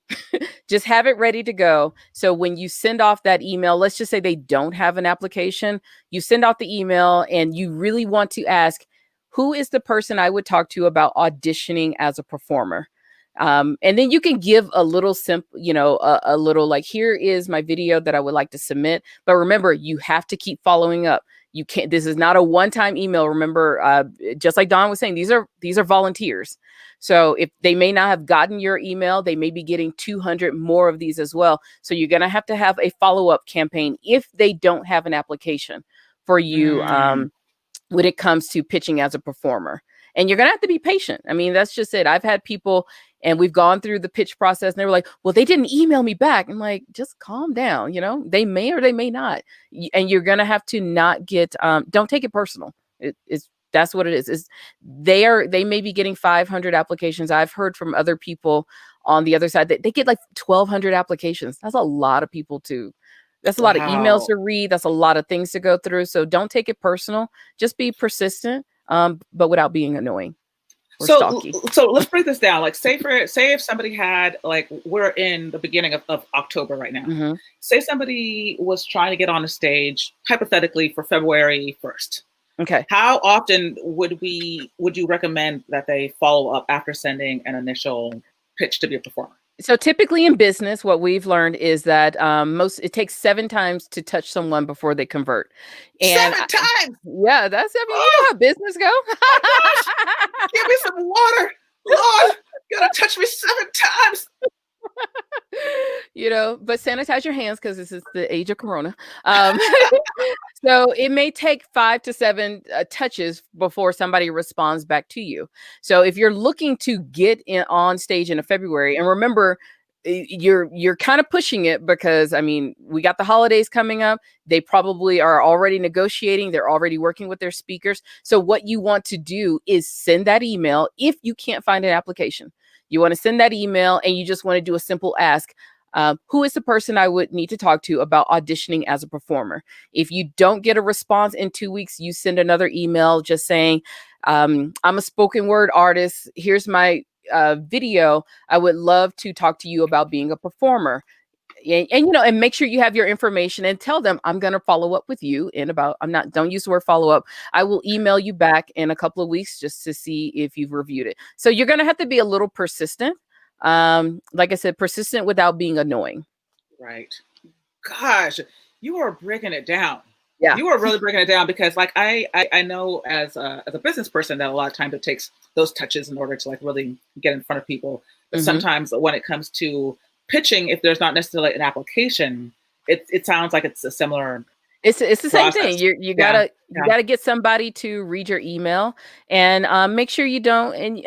Just have it ready to go. So when you send off that email, let's just say they don't have an application, you send off the email and you really want to ask, who is the person I would talk to about auditioning as a performer? And then you can give a little simple, a little like, here is my video that I would like to submit. But remember, you have to keep following up. You can't, this is not a one-time email. Remember, just like Don was saying, these are volunteers. So if they may not have gotten your email, they may be getting 200 more of these as well. So you're going to have a follow-up campaign if they don't have an application for you when it comes to pitching as a performer. And you're going to have to be patient. I mean, that's just it. I've had people and we've gone through the pitch process and they were like, well, they didn't email me back. I'm like, just calm down. They may or they may not. And you're going to have to not get, don't take it personal. That's what it is. They may be getting 500 applications. I've heard from other people on the other side that they get like 1,200 applications. That's a lot of people that's a lot of emails to read. That's a lot of things to go through. So don't take it personal. Just be persistent, but without being annoying or stalky. So let's break this down. Like say if somebody had, like, we're in the beginning of October right now. Mm-hmm. Say somebody was trying to get on a stage, hypothetically, for February 1st. Okay. How often would you recommend that they follow up after sending an initial pitch to be a performer? So typically in business, what we've learned is that it takes 7 times to touch someone before they convert. And 7 times. Yeah, that's, I mean, you know how business go. Oh gosh, give me some water, Lord. You gotta touch me 7 times. But sanitize your hands because this is the age of Corona. So it may take 5 to 7 touches before somebody responds back to you. So if you're looking to get on stage in February, and remember, you're kind of pushing it because, I mean, we got the holidays coming up. They probably are already negotiating. They're already working with their speakers. So what you want to do is send that email. If you can't find an application, you want to send that email and you just want to do a simple ask. Who is the person I would need to talk to about auditioning as a performer? If you don't get a response in 2 weeks, you send another email just saying, I'm a spoken word artist. Here's my video. I would love to talk to you about being a performer. And make sure you have your information and tell them I'm going to follow up with you don't use the word follow up. I will email you back in a couple of weeks just to see if you've reviewed it. So you're going to have to be a little persistent. Like I said, persistent without being annoying. Right. Gosh, you are breaking it down. Yeah. You are really breaking it down because, like, I know as a business person that a lot of times it takes those touches in order to, like, really get in front of people. But sometimes when it comes to pitching, if there's not necessarily an application, it sounds like it's a similar. It's the same thing. You gotta get somebody to read your email and make sure you don't and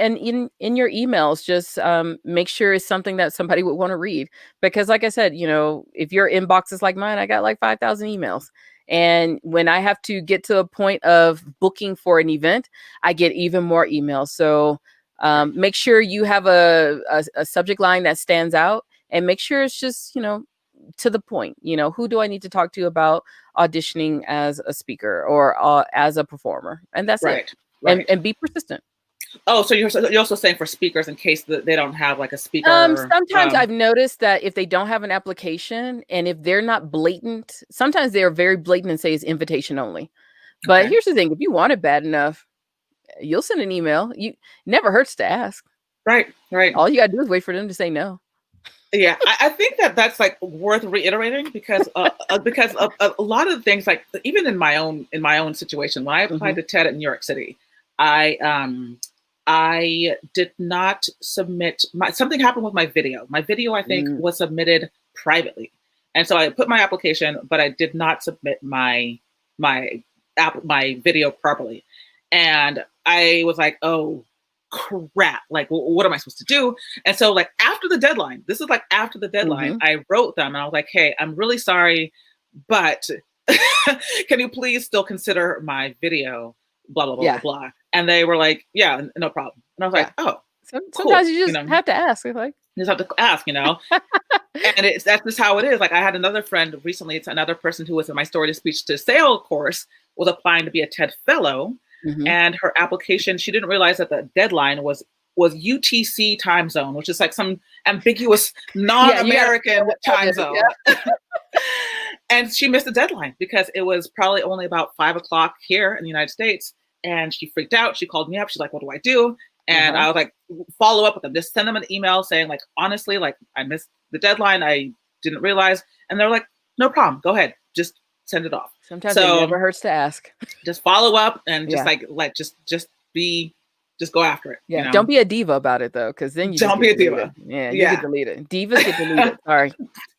in your emails just make sure it's something that somebody would want to read, because like I said, if your inbox is like mine, I got like 5,000 emails, and when I have to get to a point of booking for an event, I get even more emails. So make sure you have a subject line that stands out, and make sure it's just to the point. Who do I need to talk to about auditioning as a speaker or as a performer? And that's it. Right. And be persistent. Oh, so you're also saying for speakers in case they don't have like a speaker. Sometimes I've noticed that if they don't have an application and if they're not blatant, sometimes they're very blatant and say it's invitation only. But here's the thing: if you want it bad enough, you'll send an email. You never hurts to ask. Right. All you gotta do is wait for them to say no. Yeah, I think that's like worth reiterating because a lot of things, like even in my own situation, when I applied to TED in New York City, I I did not submit something happened with my video. My video, I think, was submitted privately. And so I put my application, but I did not submit my video properly. And I was like, oh crap, like what am I supposed to do? And so like after the deadline, this is like after the deadline, I wrote them and I was like, hey, I'm really sorry, but can you please still consider my video? Blah, blah, blah, blah, blah. And they were like, yeah, no problem. And I was like, oh, sometimes you just have to ask. Like, you just have to ask, and that's just how it is. Like I had another friend recently, it's another person who was in my story to speech to sale course, was applying to be a TED fellow. And her application, she didn't realize that the deadline was UTC time zone, which is like some ambiguous non-American time zone. And she missed the deadline because it was probably only about 5 o'clock here in the United States. And she freaked out. She called me up. She's like, what do I do? And I was like, follow up with them. Just send them an email saying like, honestly, like I missed the deadline. I didn't realize. And they're like, no problem. Go ahead. Just send it off. Sometimes it never hurts to ask. Just follow up and just just go after it. Yeah. Don't be a diva about it though. Cause then you don't be a diva. Yeah. You get deleted. Divas get deleted. Sorry.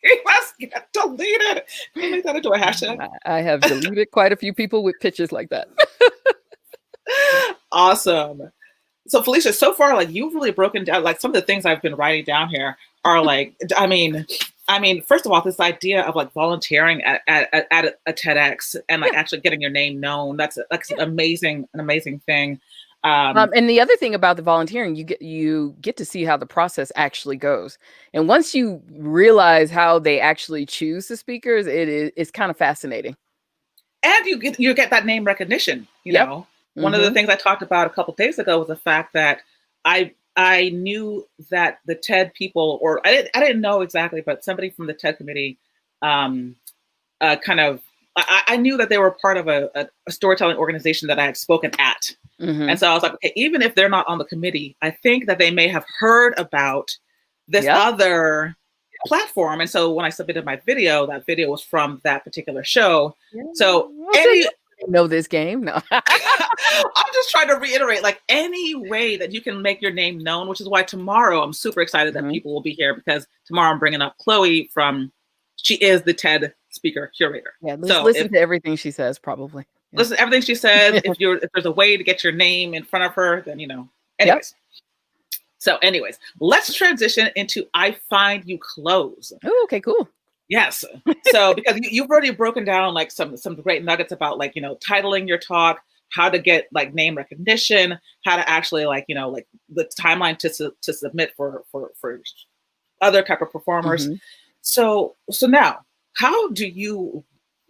You must get deleted. Can you make that into a hashtag? I have deleted quite a few people with pictures like that. Awesome. So Phylecia, so far, like you've really broken down, like some of the things I've been writing down here are like, I mean, first of all, this idea of like volunteering at a TEDx and like actually getting your name known, that's an amazing thing. And the other thing about the volunteering, you get to see how the process actually goes. And once you realize how they actually choose the speakers, it's kind of fascinating. And you get that name recognition, you know. One of the things I talked about a couple of days ago was the fact that I knew that the TED people, or I didn't know exactly, but somebody from the TED committee I knew that they were part of a storytelling organization that I had spoken at. And so I was like, okay, even if they're not on the committee, I think that they may have heard about this other platform. And so when I submitted my video, that video was from that particular show. So know this game. No. I'm just trying to reiterate, like any way that you can make your name known, which is why tomorrow I'm super excited that people will be here, because tomorrow I'm bringing up Chloe she is the TED speaker curator. Yeah, listen to everything she says, probably. Yeah. Listen to everything she says. If there's a way to get your name in front of her, then anyways. So anyways, let's transition into I Find You Close. Oh, okay, cool. Yes. So because you've already broken down like some great nuggets about like, titling your talk, how to get like name recognition, how to actually like, like the timeline to submit for other type of performers. So now how do you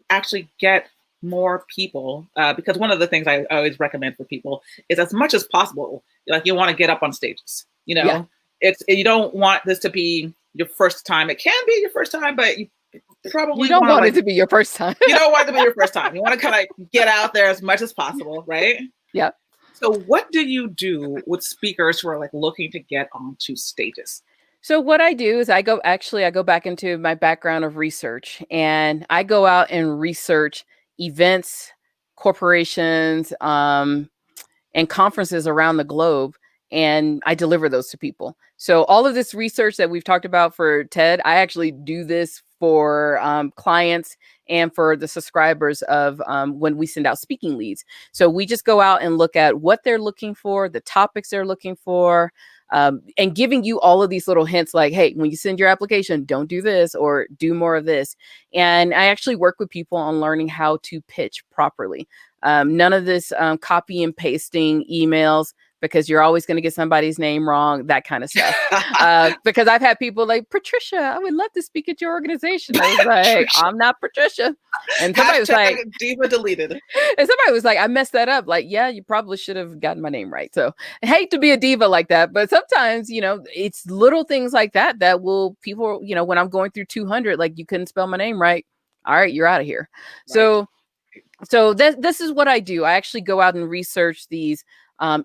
actually get more people? Because one of the things I always recommend for people is, as much as possible, like you want to get up on stages, you don't want this to be your first time. It can be your first time, but you probably don't want it to be your first time. You don't want it to be your first time. You want to kind of get out there as much as possible, right? Yeah. So what do you do with speakers who are like looking to get onto stages? So what I do is I go back into my background of research, and I go out and research events, corporations, and conferences around the globe, and I deliver those to people. So all of this research that we've talked about for TED, I actually do this for clients and for the subscribers of when we send out speaking leads. So we just go out and look at what they're looking for, the topics they're looking for, and giving you all of these little hints like, hey, when you send your application, don't do this or do more of this. And I actually work with people on learning how to pitch properly. None of this copy and pasting emails, because you're always going to get somebody's name wrong, that kind of stuff. Because I've had people like, Patricia, I would love to speak at your organization. I was like, I'm not Patricia. And somebody was like, diva deleted. And somebody was like, I messed that up. Like, yeah, you probably should have gotten my name right. So I hate to be a diva like that. But sometimes, it's little things like that will people, when I'm going through 200, like you couldn't spell my name right. All right, you're out of here. Right. So this is what I do. I actually go out and research these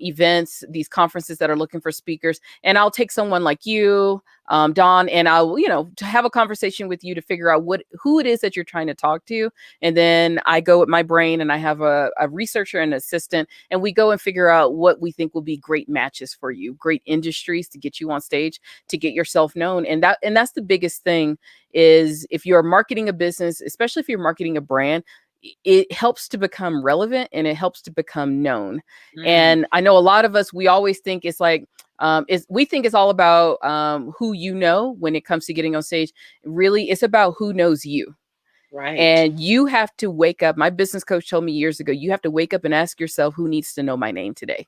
events, these conferences that are looking for speakers. And I'll take someone like you, Dawn, and I'll, to have a conversation with you to figure out who it is that you're trying to talk to. And then I go with my brain and I have a researcher and assistant, and we go and figure out what we think will be great matches for you, great industries to get you on stage, to get yourself known. And that's the biggest thing, is if you're marketing a business, especially if you're marketing a brand, it helps to become relevant and it helps to become known. And I know a lot of us, we always think it's like, we think it's all about who you know when it comes to getting on stage. Really, it's about who knows you. Right. And you have to wake up. My business coach told me years ago, you have to wake up and ask yourself, who needs to know my name today?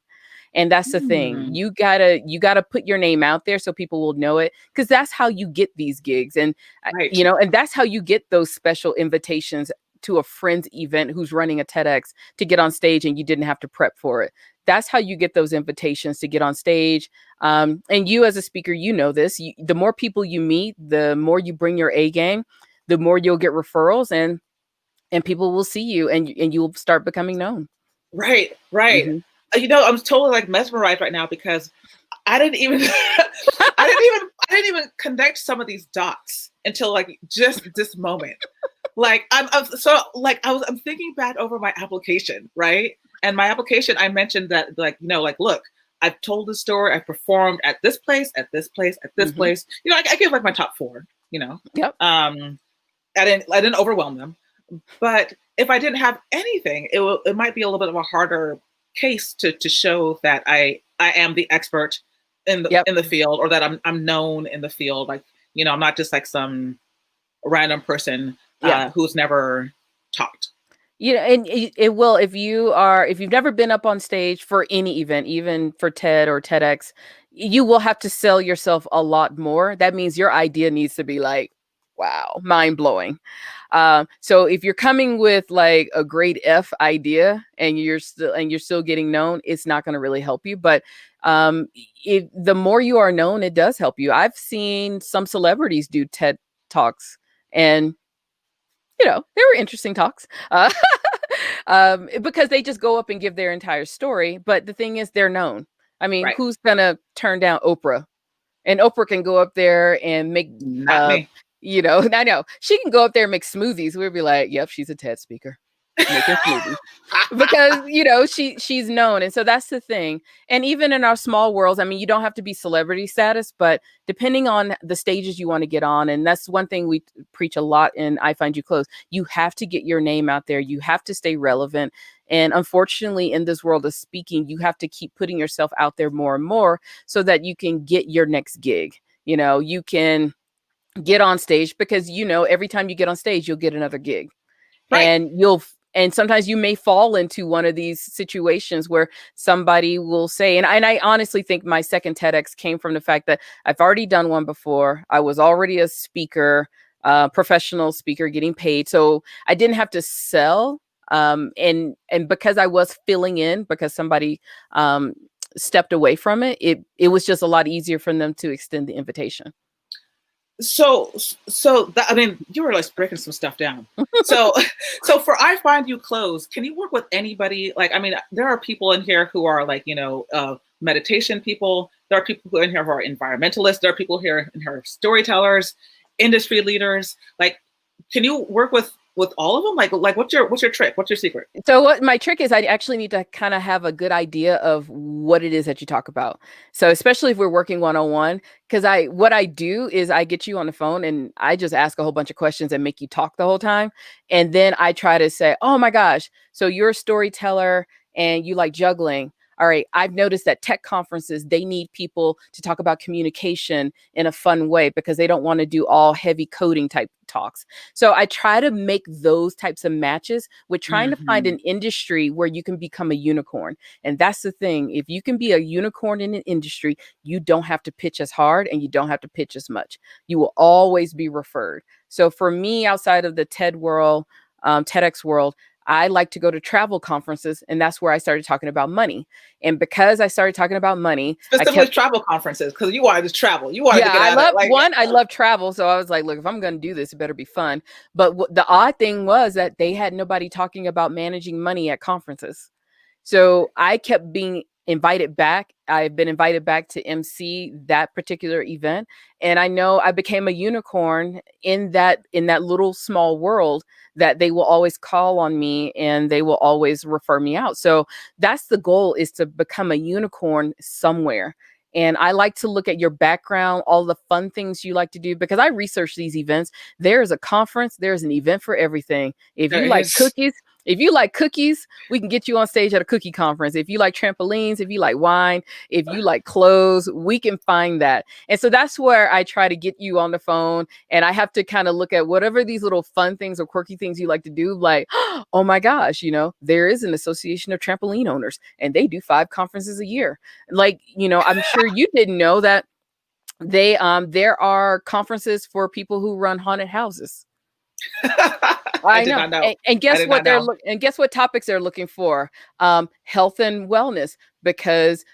And that's the thing. You gotta put your name out there so people will know it, because that's how you get these gigs. And Right. and that's how you get those special invitations to a friend's event who's running a TEDx to get on stage, and you didn't have to prep for it. That's how you get those invitations to get on stage. And you as a speaker, this, the more people you meet, the more you bring your A game, the more you'll get referrals, and people will see you, and you'll start becoming known. Right. I'm totally like mesmerized right now, because I didn't even I didn't even connect some of these dots until like just this moment. Like I'm thinking back over my application, right? And my application, I mentioned that, look, I've told the story, I've performed at this place, at this place, at this place. I give like my top 4. Yep. I didn't overwhelm them, but if I didn't have anything, it might be a little bit of a harder case to show that I am the expert in the field, or that I'm known in the field. Like, I'm not just like some random person who's never talked. And it will, if you've never been up on stage for any event, even for TED or TEDx, you will have to sell yourself a lot more. That means your idea needs to be like, wow, mind blowing. So if you're coming with like a grade F idea and you're still getting known, it's not going to really help you. But the more you are known, it does help you. I've seen some celebrities do TED Talks, and they were interesting talks, because they just go up and give their entire story. But the thing is, they're known. I mean, Right. Who's gonna turn down Oprah? And Oprah can go up there and make Not me. I know she can go up there and make smoothies. We'd be like, yep, she's a TED speaker making smoothies. Because she's known. And so that's the thing. And even in our small worlds, I mean, you don't have to be celebrity status, but depending on the stages you want to get on, and that's one thing we preach a lot in I Find You Close, you have to get your name out there. You have to stay relevant. And unfortunately, in this world of speaking, you have to keep putting yourself out there more and more so that you can get your next gig. You can get on stage, because every time you get on stage, you'll get another gig. Right. And sometimes you may fall into one of these situations where somebody will say, and I honestly think my second TEDx came from the fact that I've already done one before. I was already a speaker, professional speaker, getting paid. So I didn't have to sell. And because I was filling in, because somebody stepped away from it, it was just a lot easier for them to extend the invitation. So you were like breaking some stuff down. So for I Find You Close, can you work with anybody? Like, I mean, there are people in here who are like, meditation people. There are people who are in here who are environmentalists. There are people here in here, storytellers, industry leaders. Like, can you work with all of them? Like what's your trick? What's your secret? So what my trick is, I actually need to kind of have a good idea of what it is that you talk about. So especially if we're working one-on-one, because what I do is I get you on the phone and I just ask a whole bunch of questions and make you talk the whole time. And then I try to say, oh my gosh, so you're a storyteller and you like juggling. All right, I've noticed that tech conferences, they need people to talk about communication in a fun way because they don't want to do all heavy coding type talks. So I try to make those types of matches with trying to find an industry where you can become a unicorn. And that's the thing. If you can be a unicorn in an industry, you don't have to pitch as hard and you don't have to pitch as much. You will always be referred. So for me, outside of the TED world, TEDx world, I like to go to travel conferences, and that's where I started talking about money. And because I started talking about money, specifically travel conferences, because you wanted to travel, you wanted to get out of it. I love travel, so I was like, look, if I'm going to do this, it better be fun. But the odd thing was that they had nobody talking about managing money at conferences. So I kept being invited back. I've been invited back to MC that particular event. And I know I became a unicorn in that little small world, that they will always call on me and they will always refer me out. So that's the goal, is to become a unicorn somewhere. And I like to look at your background, all the fun things you like to do, because I research these events. There's a conference, there's an event for everything. If you like cookies, we can get you on stage at a cookie conference. If you like trampolines, if you like wine, if you like clothes, we can find that. And so that's where I try to get you on the phone. And I have to kind of look at whatever these little fun things or quirky things you like to do. Like, oh my gosh, there is an association of trampoline owners and they do 5 conferences a year. Like, I'm sure you didn't know that there are conferences for people who run haunted houses. I did know. not know. And guess what guess what topics they're looking for? Health and wellness, because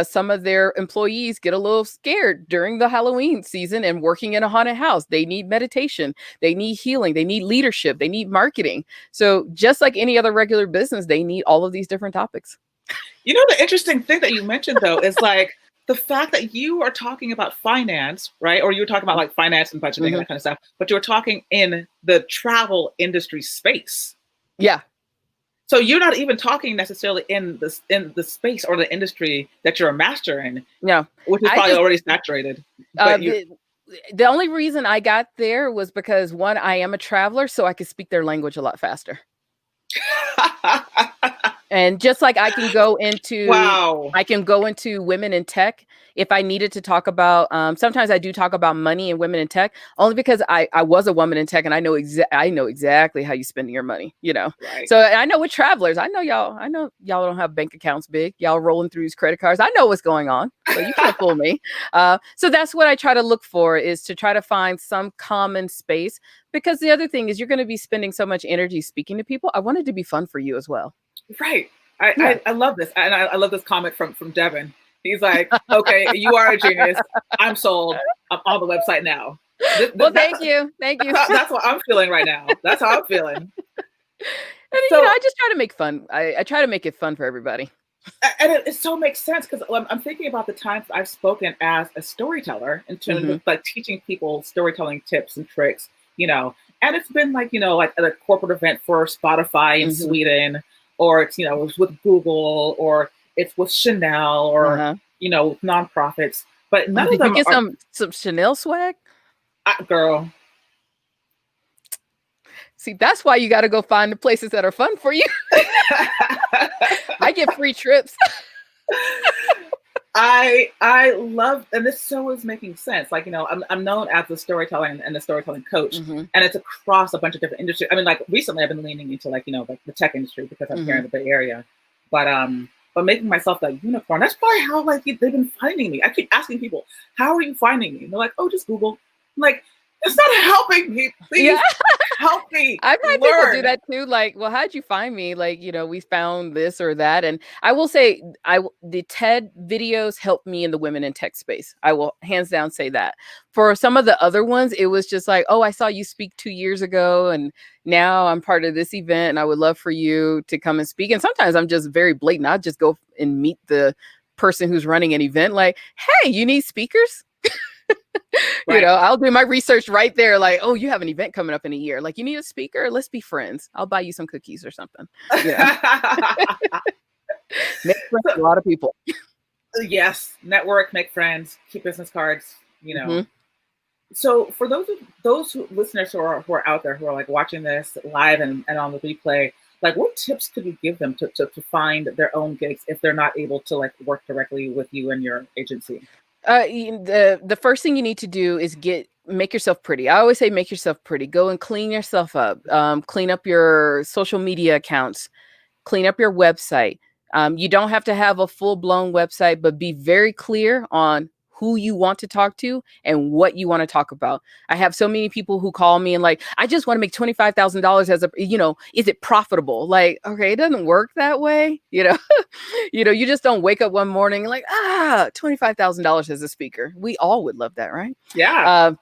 some of their employees get a little scared during the Halloween season and working in a haunted house. They need meditation, they need healing, they need leadership, they need marketing. So just like any other regular business, they need all of these different topics. The interesting thing that you mentioned, though, is like the fact that you are talking about finance, right? Or you were talking about like finance and budgeting and that kind of stuff, but you were talking in the travel industry space. Yeah. So you're not even talking necessarily in the space or the industry that you're a master in. No. Which is probably already saturated. The only reason I got there was because, one, I am a traveler, so I could speak their language a lot faster. And just like I can go into women in tech if I needed to talk about. Sometimes I do talk about money and women in tech, only because I was a woman in tech and I know exactly how you spend your money. Right. So I know with travelers, I know y'all don't have bank accounts big. Y'all rolling through these credit cards. I know what's going on. So you can't fool me. So that's what I try to look for, is to try to find some common space. Because the other thing is, you're going to be spending so much energy speaking to people. I want it to be fun for you as well. Right. I love this. And I love this comment from Devin. He's like, okay, you are a genius. I'm sold. I'm on the website now. Thank you. That's what I'm feeling right now. That's how I'm feeling. And I just try to make fun. I try to make it fun for everybody. And it so makes sense, because I'm thinking about the times I've spoken as a storyteller in terms of like teaching people storytelling tips and tricks, and it's been like, like at a corporate event for Spotify in Sweden, or it's, it's with Google, or it's with Chanel, or, with nonprofits, but none of them get some Chanel swag? Girl. See, that's why you got to go find the places that are fun for you. I get free trips. I love, and this so is making sense. Like, I'm known as the storytelling and the storytelling coach, and it's across a bunch of different industries. I mean, like recently I've been leaning into like, like the tech industry, because I'm here in the Bay Area, but making myself that unicorn, that's probably how like they've been finding me. I keep asking people, how are you finding me? And they're like, oh, just Google. I'm like, it's not helping me. Please help me. I've had people do that too. Like, well, how'd you find me? Like, we found this or that. And I will say, the TED videos helped me in the women in tech space. I will hands down say that. For some of the other ones, it was just like, oh, I saw you speak 2 years ago, and now I'm part of this event, and I would love for you to come and speak. And sometimes I'm just very blatant. I'll just go and meet the person who's running an event. Like, hey, you need speakers? Right. I'll do my research right there. Like, oh, you have an event coming up in a year. Like, you need a speaker? Let's be friends. I'll buy you some cookies or something. Make friends with a lot of people. Yes. Network, make friends, keep business cards, So for those listeners who are out there who are like watching this live and on the replay, like what tips could you give them to find their own gigs if they're not able to like work directly with you and your agency? The first thing you need to do is make yourself pretty. I always say, make yourself pretty. Go and clean yourself up. Clean up your social media accounts. Clean up your website. You don't have to have a full-blown website, but be very clear on who you want to talk to and what you want to talk about. I have so many people who call me and like, I just want to make $25,000 as a, is it profitable? Like, okay, it doesn't work that way. You just don't wake up one morning like, $25,000 as a speaker. We all would love that, right? Yeah.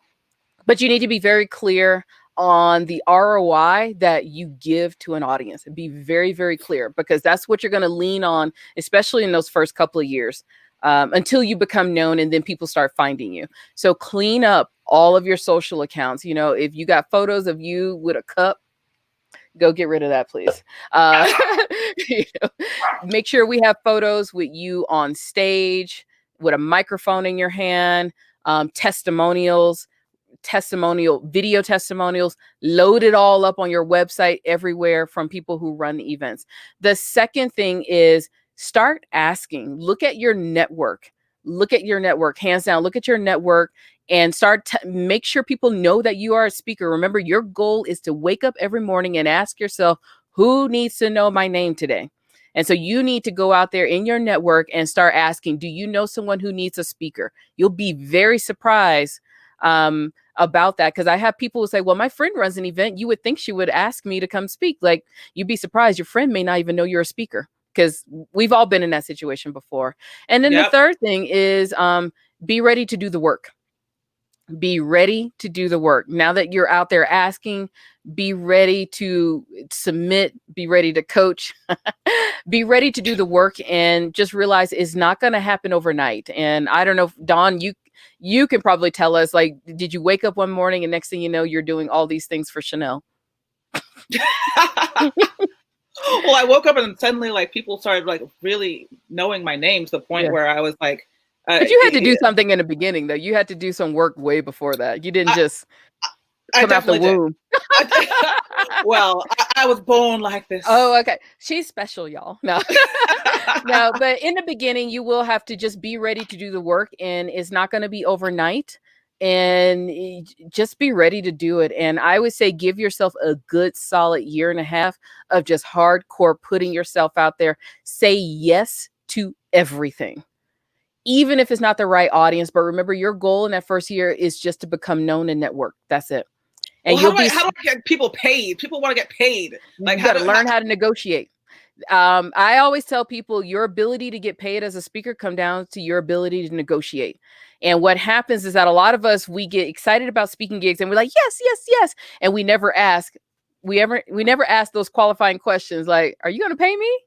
But you need to be very clear on the ROI that you give to an audience. Be very, very clear, because that's what you're going to lean on, especially in those first couple of years, until you become known and then people start finding you. So clean up all of your social accounts. You know, if you got photos of you with a cup, go get rid of that, please. You know, make sure we have photos with you on stage with a microphone in your hand, testimonials, video testimonials, load it all up on your website everywhere from people who run the events. The second thing is start asking. Look at your network. Look at your network, hands down. Look at your network and make sure people know that you are a speaker. Remember, your goal is to wake up every morning and ask yourself, who needs to know my name today? And so you need to go out there in your network and start asking, do you know someone who needs a speaker? You'll be very surprised about that, because I have people who say, well, my friend runs an event. You would think she would ask me to come speak. Like, you'd be surprised. Your friend may not even know you're a speaker, because we've all been in that situation before. And then the third thing is be ready to do the work. Be ready to do the work. Now that you're out there asking, be ready to submit, be ready to coach, be ready to do the work, and just realize it's not going to happen overnight. And I don't know, if, Dawn, you can probably tell us, like, did you wake up one morning and next thing you know, you're doing all these things for Chanel? Well, I woke up and suddenly, like, people started like really knowing my name to the point where I was like, but you had to do something in the beginning, though. You had to do some work way before that. You didn't just come out the womb. Well, I was born like this. Oh, okay. She's special, y'all. No, no, but in the beginning, you will have to just be ready to do the work, and it's not going to be overnight. And just be ready to do it. And I would say give yourself a good solid year and a half of just hardcore putting yourself out there. Say yes to everything, even if it's not the right audience. But remember, your goal in that first year is just to become known and network. That's it. And well, how do I get people paid? People want to get paid. Like, you got to learn how to negotiate. I always tell people your ability to get paid as a speaker come down to your ability to negotiate. And what happens is that a lot of us, we get excited about speaking gigs and we're like, yes, yes, yes. And we never ask, we never ask those qualifying questions like, are you going to pay me?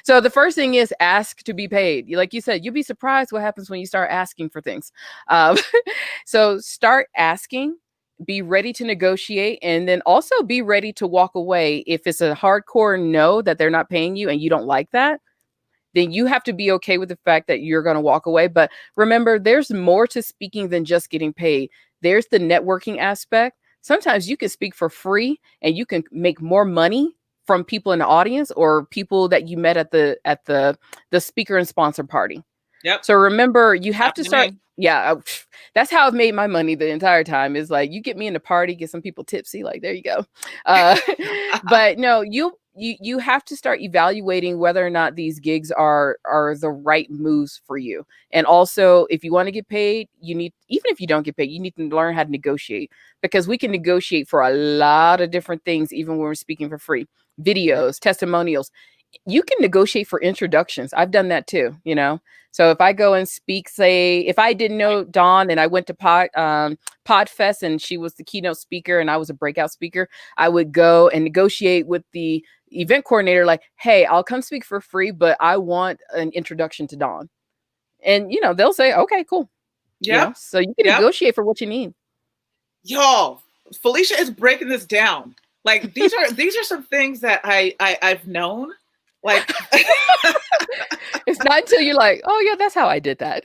So the first thing is ask to be paid. Like you said, you'll be surprised what happens when you start asking for things. So start asking. Be ready to negotiate, and then also be ready to walk away. If it's a hardcore no that they're not paying you and you don't like that, then you have to be okay with the fact that you're going to walk away. But remember, there's more to speaking than just getting paid. There's the networking aspect. Sometimes you can speak for free and you can make more money from people in the audience or people that you met at the speaker and sponsor party. Yep. So remember, you have to start. Yeah, that's how I've made my money the entire time. Is like, you get me in the party, get some people tipsy. Like, there you go. But no, you have to start evaluating whether or not these gigs are the right moves for you. And also, if you want to get paid, even if you don't get paid, you need to learn how to negotiate, because we can negotiate for a lot of different things, even when we're speaking for free. Videos, testimonials. You can negotiate for introductions. I've done that too, you know. So if I go and speak, say, if I didn't know Dawn and I went to Podfest and she was the keynote speaker and I was a breakout speaker, I would go and negotiate with the event coordinator, like, hey, I'll come speak for free, but I want an introduction to Dawn. And, you know, they'll say, okay, cool. Yeah. You know? So you can negotiate for what you need. Y'all, Phylecia is breaking this down. Like, these are some things that I've known. Like, it's not until you're like, oh yeah, that's how I did that.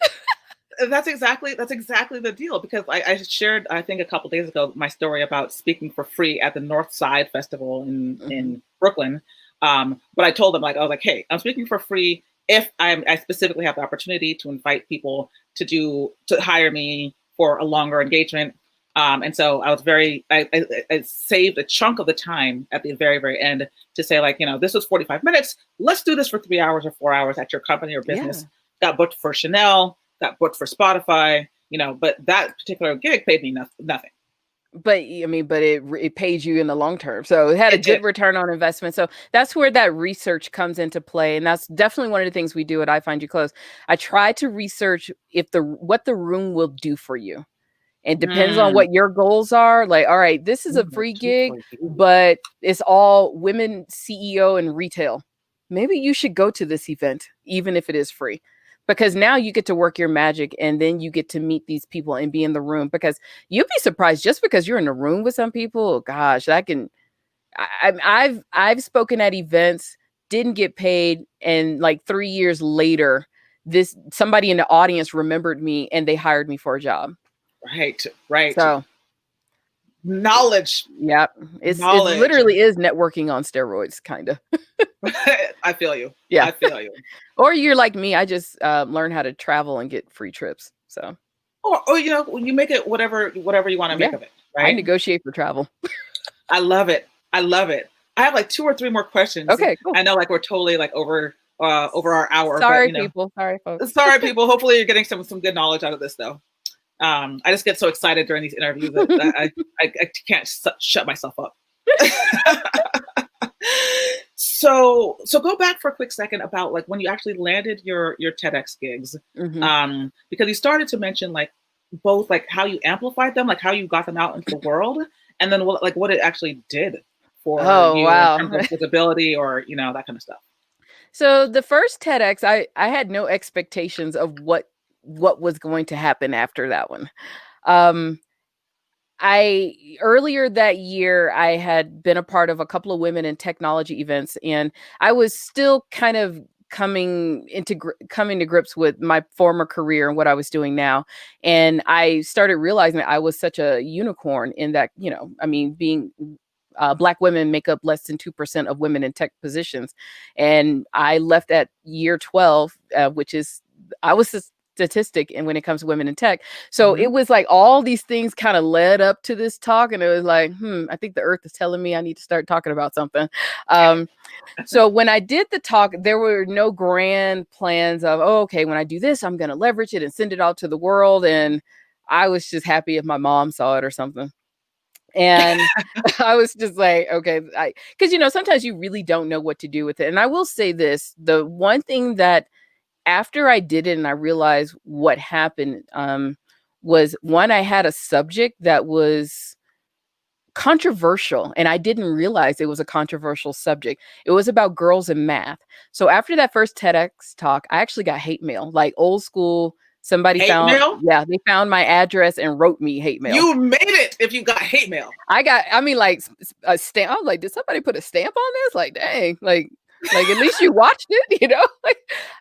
That's exactly the deal, because I shared, I think a couple of days ago, my story about speaking for free at the North Side Festival in Brooklyn. But I told them, like, I was like, hey, I'm speaking for free if I specifically have the opportunity to invite people to hire me for a longer engagement. And so I was I saved a chunk of the time at the very, very end to say, like, you know, this was 45 minutes. Let's do this for 3 hours or 4 hours at your company or business. Yeah. Got booked for Chanel, got booked for Spotify, you know, but that particular gig paid me nothing. But I mean, it paid you in the long term. So it had a good return on investment. So that's where that research comes into play. And that's definitely one of the things we do at I Find You Close. I try to research what the room will do for you. And depends on Mm. what your goals are. Like, all right, this is a free gig, but it's all women CEO and retail. Maybe you should go to this event, even if it is free, because now you get to work your magic and then you get to meet these people and be in the room. Because you'd be surprised, just because you're in a room with some people, gosh, that can. I've spoken at events, didn't get paid, and like 3 years later, this somebody in the audience remembered me and they hired me for a job. Right, right. So Knowledge, yeah, it knowledge. literally is networking on steroids, kind of. I feel you. Yeah. I feel you. Or you're like me, I just learn how to travel and get free trips. So Or you know, you make it whatever you want to make yeah, of it, I right? negotiate for travel. I love it. I love it. I have like 2 or 3 more questions. Okay, cool. I know like we're totally like over our hour, but Sorry, you know, people. Sorry, folks. sorry people. Hopefully you're getting some good knowledge out of this though. I just get so excited during these interviews that I can't shut myself up. So go back for a quick second about like when you actually landed your TEDx gigs, because you started to mention like both like how you amplified them, like how you got them out into the world, and then what it actually did for Oh, you in wow. terms of visibility or you know that kind of stuff. So the first TEDx, I had no expectations of what was going to happen after that one. Um, I Earlier that year I had been a part of a couple of women in technology events, and I was still kind of coming to grips with my former career and what I was doing now. And I started realizing that I was such a unicorn in that, I mean, being Black women make up less than 2% of women in tech positions. And I left at year 12, which is, I was a statistic and when it comes to women in tech. So it was like all these things kind of led up to this talk. And it was like, I think the earth is telling me I need to start talking about something. So when I did the talk, there were no grand plans of, oh, okay, when I do this, I'm going to leverage it and send it out to the world. And I was just happy if my mom saw it or something. And I was just like, okay, because, sometimes you really don't know what to do with it. And I will say this, the one thing that after I did it and I realized what happened, was one, I had a subject that was controversial and I didn't realize it was a controversial subject. It was about girls in math. So after that first TEDx talk, I actually got hate mail, like old school. Somebody Hate mail? Yeah, they found my address and wrote me hate mail. You made it if you got hate mail. Like a stamp. I was like, did somebody put a stamp on this? Like, dang, like at least you watched it, Like,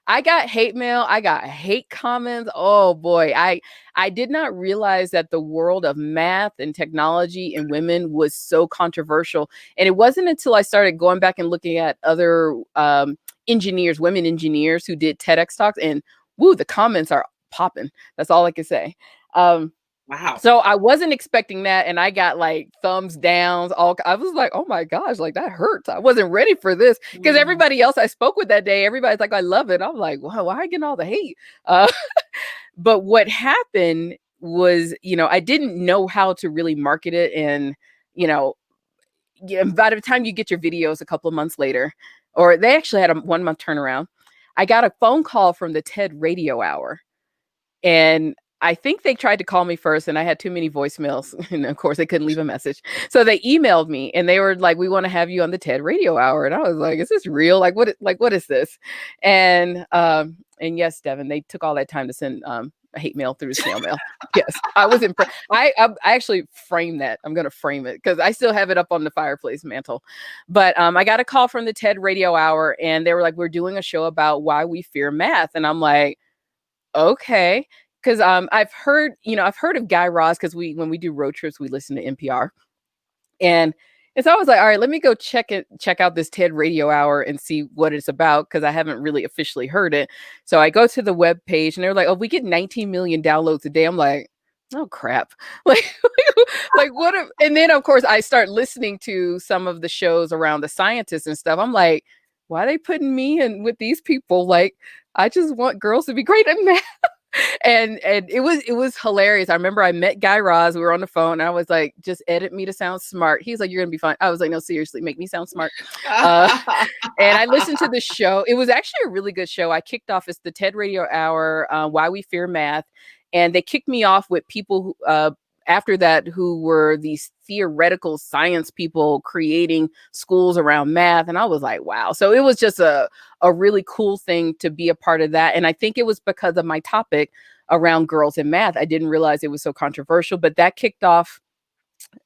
I got hate mail. I got hate comments. Oh boy, I did not realize that the world of math and technology and women was so controversial. And it wasn't until I started going back and looking at other engineers, women engineers who did TEDx talks, and woo, the comments are popping. That's all I can say. Wow. So I wasn't expecting that, and I got like thumbs downs. I was like, oh my gosh, like that hurts. I wasn't ready for this because everybody else I spoke with that day, everybody's like, I love it. I'm like, wow, why are I getting all the hate? But what happened was, I didn't know how to really market it, and by the time you get your videos a couple of months later, or they actually had a 1 month turnaround, I got a phone call from the TED Radio Hour. And I think they tried to call me first, and I had too many voicemails. And of course, they couldn't leave a message. So they emailed me, and they were like, "We want to have you on the TED Radio Hour." And I was like, "Is this real? Like, what is this?" And yes, Devin, they took all that time to send hate mail through snail mail. Yes, I was impressed. I actually framed that. I'm gonna frame it because I still have it up on the fireplace mantle. But I got a call from the TED Radio Hour, and they were like, "We're doing a show about why we fear math," and I'm like, okay. Because I've heard of Guy Raz, because when we do road trips, we listen to NPR. And so I was like, all right, let me go check out this TED Radio Hour and see what it's about, because I haven't really officially heard it. So I go to the web page, and they're like, oh, we get 19 million downloads a day. I'm like, oh crap. Like what and then of course I start listening to some of the shows around the scientists and stuff. I'm like, why are they putting me in with these people? Like, I just want girls to be great at math. And it was hilarious. I remember I met Guy Raz. We were on the phone. And I was like, just edit me to sound smart. He's like, you're gonna be fine. I was like, no, seriously, make me sound smart. And I listened to the show. It was actually a really good show. I kicked off as the TED Radio Hour, Why We Fear Math, and they kicked me off with people after that who were these theoretical science people creating schools around math. And I was like, wow. So it was just a really cool thing to be a part of that. And I think it was because of my topic around girls in math. I didn't realize it was so controversial, but that kicked off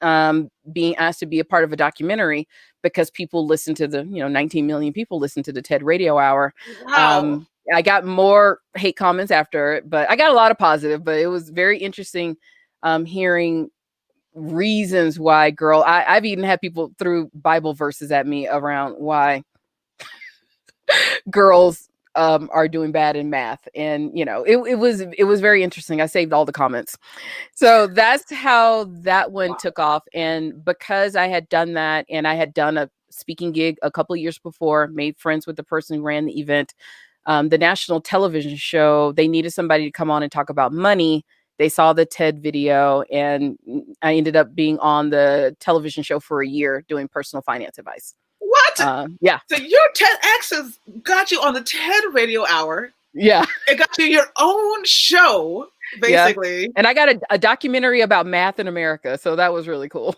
being asked to be a part of a documentary because people listen to 19 million people listen to the TED Radio Hour. Wow. I got more hate comments after it, but I got a lot of positive, but it was very interesting hearing reasons why I've even had people threw Bible verses at me around why girls are doing bad in math. And, it was very interesting. I saved all the comments. So that's how that one took off. And because I had done that and I had done a speaking gig a couple of years before, made friends with the person who ran the event, the national television show, they needed somebody to come on and talk about money. They saw the TED video and I ended up being on the television show for a year doing personal finance advice. What? Yeah. So your TEDx has got you on the TED Radio Hour. Yeah. It got you your own show, basically. Yeah. And I got a documentary about math in America. So that was really cool.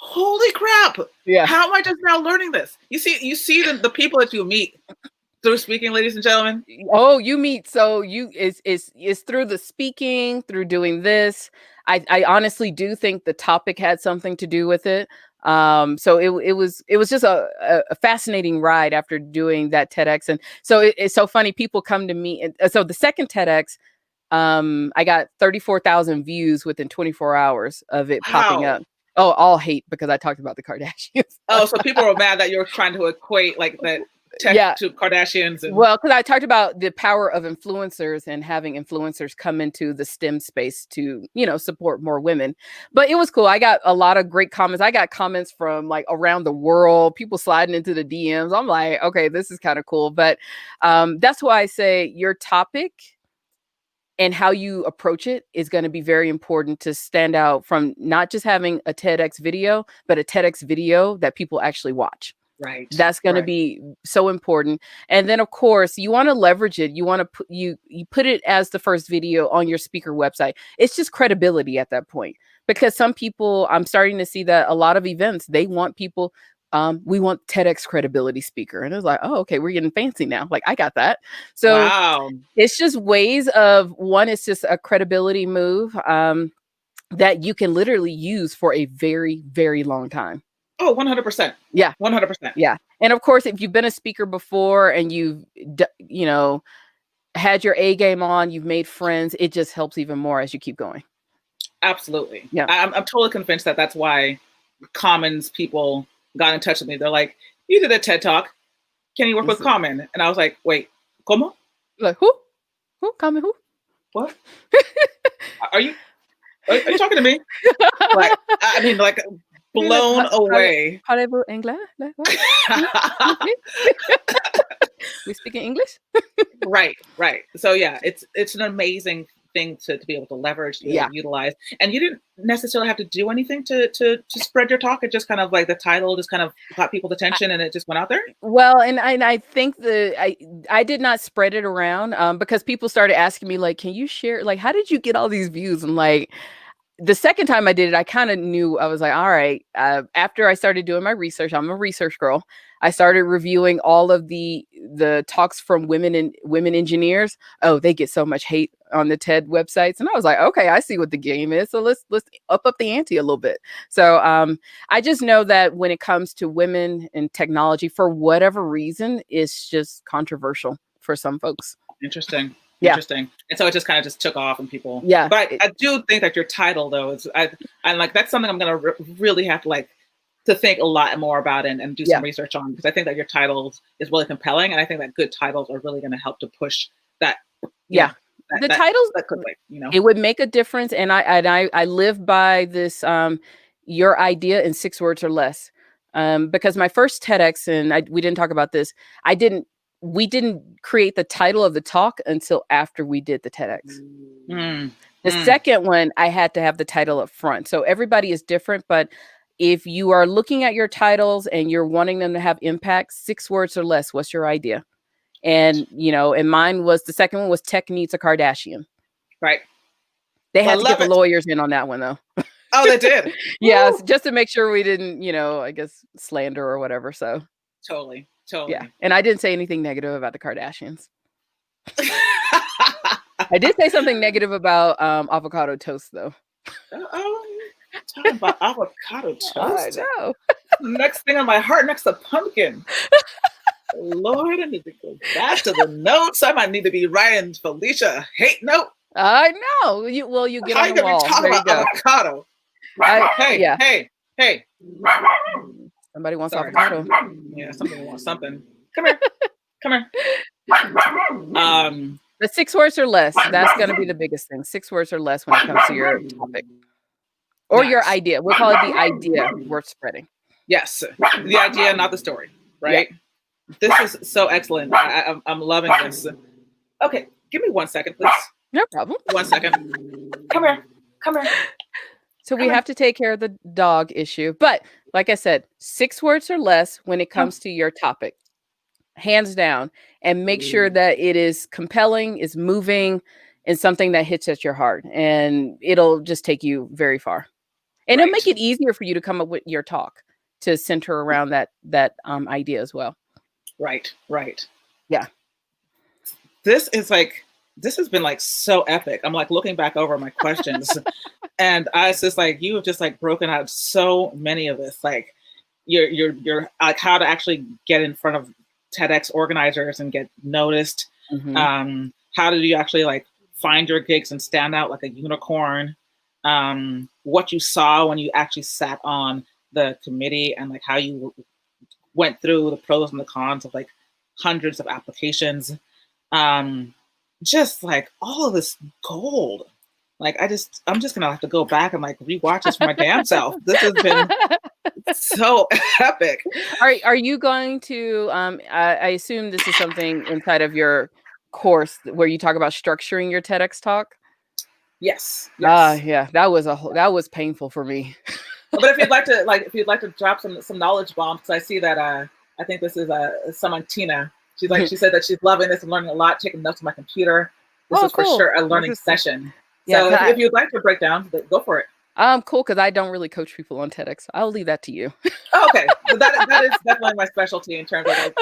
Holy crap. Yeah. How am I just now learning this? You see the people that you meet through speaking, ladies and gentlemen. Oh, you meet. So it's through the speaking, through doing this. I honestly do think the topic had something to do with it. So it was just a fascinating ride after doing that TEDx. And so it's so funny. People come to me. And so the second TEDx, I got 34,000 views within 24 hours of it popping up. Oh, all hate because I talked about the Kardashians. Oh, so people were mad that you were trying to equate like that tech to Kardashians. Well, because I talked about the power of influencers and having influencers come into the STEM space to, support more women. But it was cool. I got a lot of great comments. I got comments from like around the world, people sliding into the DMs. I'm like, okay, this is kind of cool. But that's why I say your topic and how you approach it is going to be very important to stand out from not just having a TEDx video, but a TEDx video that people actually watch. Right. That's going to be so important. And then of course you want to leverage it. You want to put you put it as the first video on your speaker website. It's just credibility at that point, because some people, I'm starting to see that a lot of events, they want people, we want TEDx credibility speaker. And it was like, oh, okay, we're getting fancy now. Like I got that. So it's just ways of, one, it's just a credibility move that you can literally use for a very, very long time. Oh, 100%. Yeah. 100%. Yeah. And of course, if you've been a speaker before and you've, had your A game on, you've made friends, it just helps even more as you keep going. Absolutely. Yeah. I'm totally convinced that that's why Commons people got in touch with me. They're like, you did a TED Talk. Can you work with Common? And I was like, wait, ¿cómo? Like, who? Who? Common who? What? Are you talking to me? Like, I mean, like, blown away. Parlez-vous anglais? We speak in English? Right. So yeah, it's an amazing thing to be able to leverage, to utilize. And you didn't necessarily have to do anything to spread your talk. It just kind of like the title just kind of got people's attention and it just went out there. Well, and I think I did not spread it around because people started asking me like, can you share, like, how did you get all these views? I'm like, the second time I did it, I kind of knew. I was like, all right, after I started doing my research, I'm a research girl. I started reviewing all of the talks from women engineers. Oh, they get so much hate on the TED websites. And I was like, okay, I see what the game is. So let's up the ante a little bit. So I just know that when it comes to women in technology, for whatever reason, it's just controversial for some folks. Interesting. Yeah. Interesting. And so it just kind of just took off and people. Yeah. But I do think that your title though is I'm like, that's something I'm going to really have to like to think a lot more about and do some research on, because I think that your title is really compelling. And I think that good titles are really going to help to push that. The titles, it would make a difference. And I live by this, your idea in 6 words or less. Because my first TEDx, and we didn't talk about this, we didn't create the title of the talk until after we did the TEDx. The second one, I had to have the title up front. So everybody is different, but if you are looking at your titles and you're wanting them to have impact, 6 words or less, what's your idea? And, and mine was, the second one was Tech Needs a Kardashian. Right. They had to get the lawyers in on that one though. Oh, they did. Yeah, Woo! just to make sure we didn't, I guess slander or whatever. So Totally, yeah, totally. and I didn't say anything negative about the Kardashians. I did say something negative about avocado toast, though. Oh, talking about avocado I toast. know. Next thing on my heart, next to pumpkin. Lord, I need to go back to the notes. I might need to be writing Phylecia a hate note. I know. You get How on you the gonna be wall. talking There you about go. avocado? Hey, Yeah. hey. Somebody wants Sorry. avocado. Yeah, somebody wants something. Come here. The 6 words or less. That's going to be the biggest thing. 6 words or less when it comes to your topic or your Nice. idea. We'll call it the idea worth spreading. Yes, the idea, not the story, right? Yeah. This is so excellent. I'm loving this. Okay, give me 1 second, please. No problem. 1 second. Come here. So we have to take care of the dog issue. But like I said, 6 words or less when it comes to your topic. Hands down. And make sure that it is compelling, is moving, and something that hits at your heart. And it'll just take you very far. And it'll make it easier for you to come up with your talk to center around that idea as well. Right. Yeah. This has been like so epic. I'm like looking back over my questions and I was just like, you have just like broken out so many of this, like you're like how to actually get in front of TEDx organizers and get noticed. Mm-hmm. How do you actually like find your gigs and stand out like a unicorn? What you saw when you actually sat on the committee and like how you went through the pros and the cons of like hundreds of applications. Just like all of this gold. Like I'm just gonna have to go back and like rewatch this for my damn self. This has been so epic. Are you going to I assume this is something inside of your course where you talk about structuring your TEDx talk? Yes. Yeah, that was painful for me. But if you'd like to drop some knowledge bombs, because I see that I think this is someone, Tina. She said that she's loving this and learning a lot, taking notes on my computer. This is cool. For sure a learning session. So if you'd like to break down, go for it. Cool, because I don't really coach people on TEDx. I'll leave that to you. Oh, okay. So that is definitely my specialty in terms of like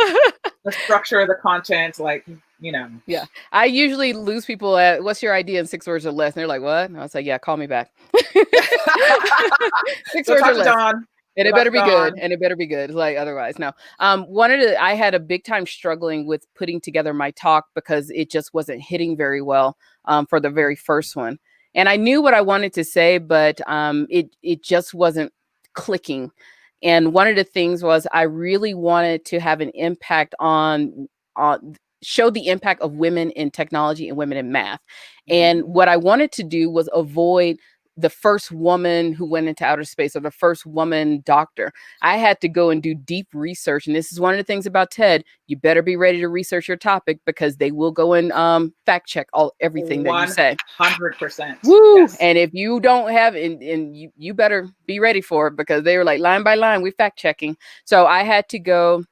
the structure of the content, like, Yeah. I usually lose people at what's your idea in 6 words or less? And they're like, what? And I was like, yeah, call me back. 6 words or less. John. And it better be good. And it better be good. Like otherwise, no. I had a big time struggling with putting together my talk because it just wasn't hitting very well for the very first one. And I knew what I wanted to say, but it just wasn't clicking. And one of the things was I really wanted to have an impact on show the impact of women in technology and women in math. And what I wanted to do was avoid the first woman who went into outer space or the first woman doctor. I had to go and do deep research. And this is one of the things about TED. You better be ready to research your topic because they will go and fact check everything that you say. 100%. Woo! Yes. And if you don't have, and you better be ready for it because they were like line by line, we fact checking. So I had to go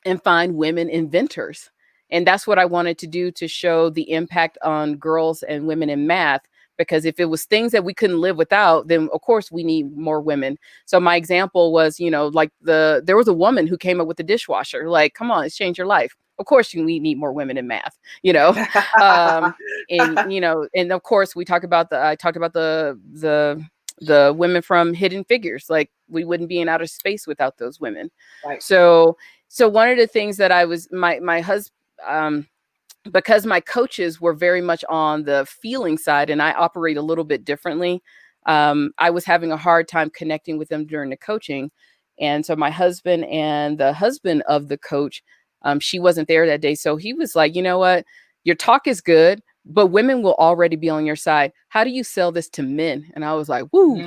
and find women inventors. And that's what I wanted to do to show the impact on girls and women in math. Because if it was things that we couldn't live without, then of course we need more women. So my example was, like there was a woman who came up with the dishwasher. Like, come on, it's changed your life. Of course, we need more women in math. And of course I talked about the women from Hidden Figures. Like we wouldn't be in outer space without those women. Right. So one of the things that I was my husband. Because my coaches were very much on the feeling side and I operate a little bit differently, I was having a hard time connecting with them during the coaching. And so my husband and the husband of the coach, she wasn't there that day. So he was like, you know what, your talk is good, but women will already be on your side. How do you sell this to men? And I was like, woo.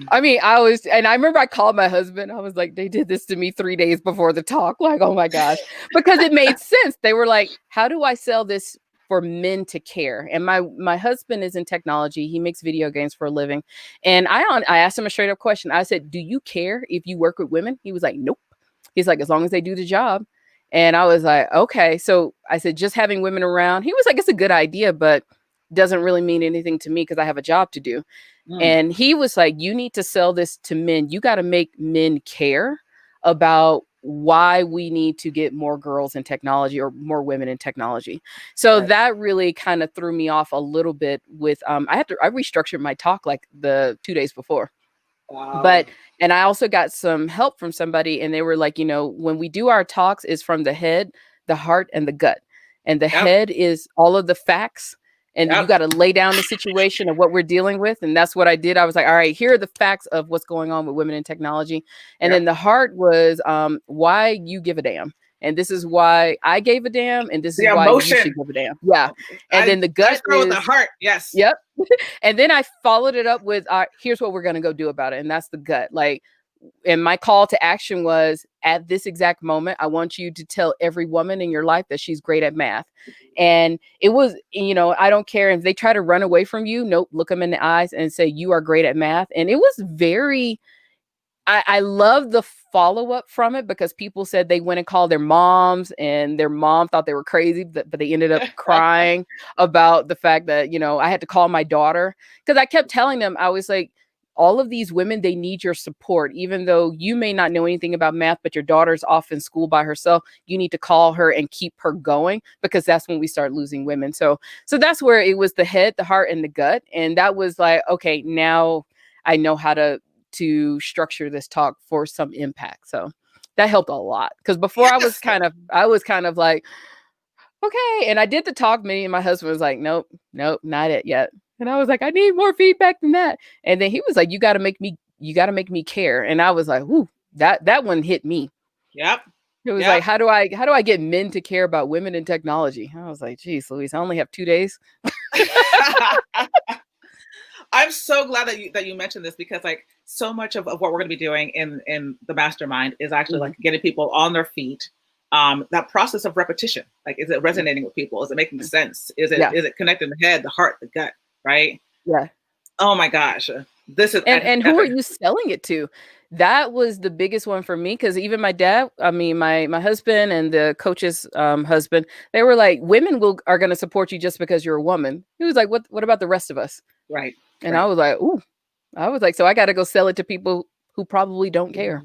I mean, and I remember I called my husband. I was like, they did this to me 3 days before the talk. Like, oh my gosh, because it made sense. They were like, how do I sell this for men to care? And my husband is in technology. He makes video games for a living. And I asked him a straight up question. I said, do you care if you work with women? He was like, nope. He's like, as long as they do the job. And I was like, okay. So I said, just having women around. He was like, it's a good idea, but doesn't really mean anything to me because I have a job to do. Mm. And he was like, you need to sell this to men. You got to make men care about why we need to get more girls in technology or more women in technology. So Right. that really kind of threw me off a little bit with I restructured my talk like the 2 days before. Wow. But and I also got some help from somebody, and they were like, when we do our talks, is from the head, the heart, and the gut. And the Yep. head is all of the facts, and you Yep. got to lay down the situation of what we're dealing with. And that's what I did. I was like, all right, here are the facts of what's going on with women in technology. And then Yep. the heart was why you give a damn. And this is why I gave a damn, and this The is why you should emotion. give a damn. Yeah. And I then the I gut start with the is, heart. Yes. yep. And then I followed it up with, here's what we're going to go do about it. And that's the gut. Like, and my call to action was, at this exact moment, I want you to tell every woman in your life that she's great at math. And it was, I don't care if they try to run away from you. Nope. Look them in the eyes and say, you are great at math. And it was very, I love the follow up from it, because people said they went and called their moms, and their mom thought they were crazy, but they ended up crying about the fact that, I had to call my daughter, because I kept telling them, I was like, all of these women, they need your support. Even though you may not know anything about math, but your daughter's off in school by herself, you need to call her and keep her going, because that's when we start losing women. So that's where it was the head, the heart, and the gut. And that was like, okay, now I know how to structure this talk for some impact. So that helped a lot, because before I was Yes. kind of like, okay. And I did the talk, me and my husband was like, nope, not it yet. And I was like, I need more feedback than that. And then he was like, you got to make me care. And I was like, ooh, that one hit me. Yep. It was like, Yep. how do I get men to care about women in technology? I was like, geez, Louise, I only have 2 days. I'm so glad that you mentioned this, because like so much of what we're going to be doing in the mastermind is actually Mhm. like getting people on their feet. That process of repetition, like, is it resonating with people? Is it making sense? Yeah. Is it connecting the head, the heart, the gut? Right? Yeah. Oh my gosh, this is And who are epic. you selling it to? That was the biggest one for me, because even my dad, I mean, my husband and the coach's husband, they were like, women are going to support you just because you're a woman. He was like, what about the rest of us? Right. And I Right. was like, ooh, I was like, so I got to go sell it to people who probably don't care.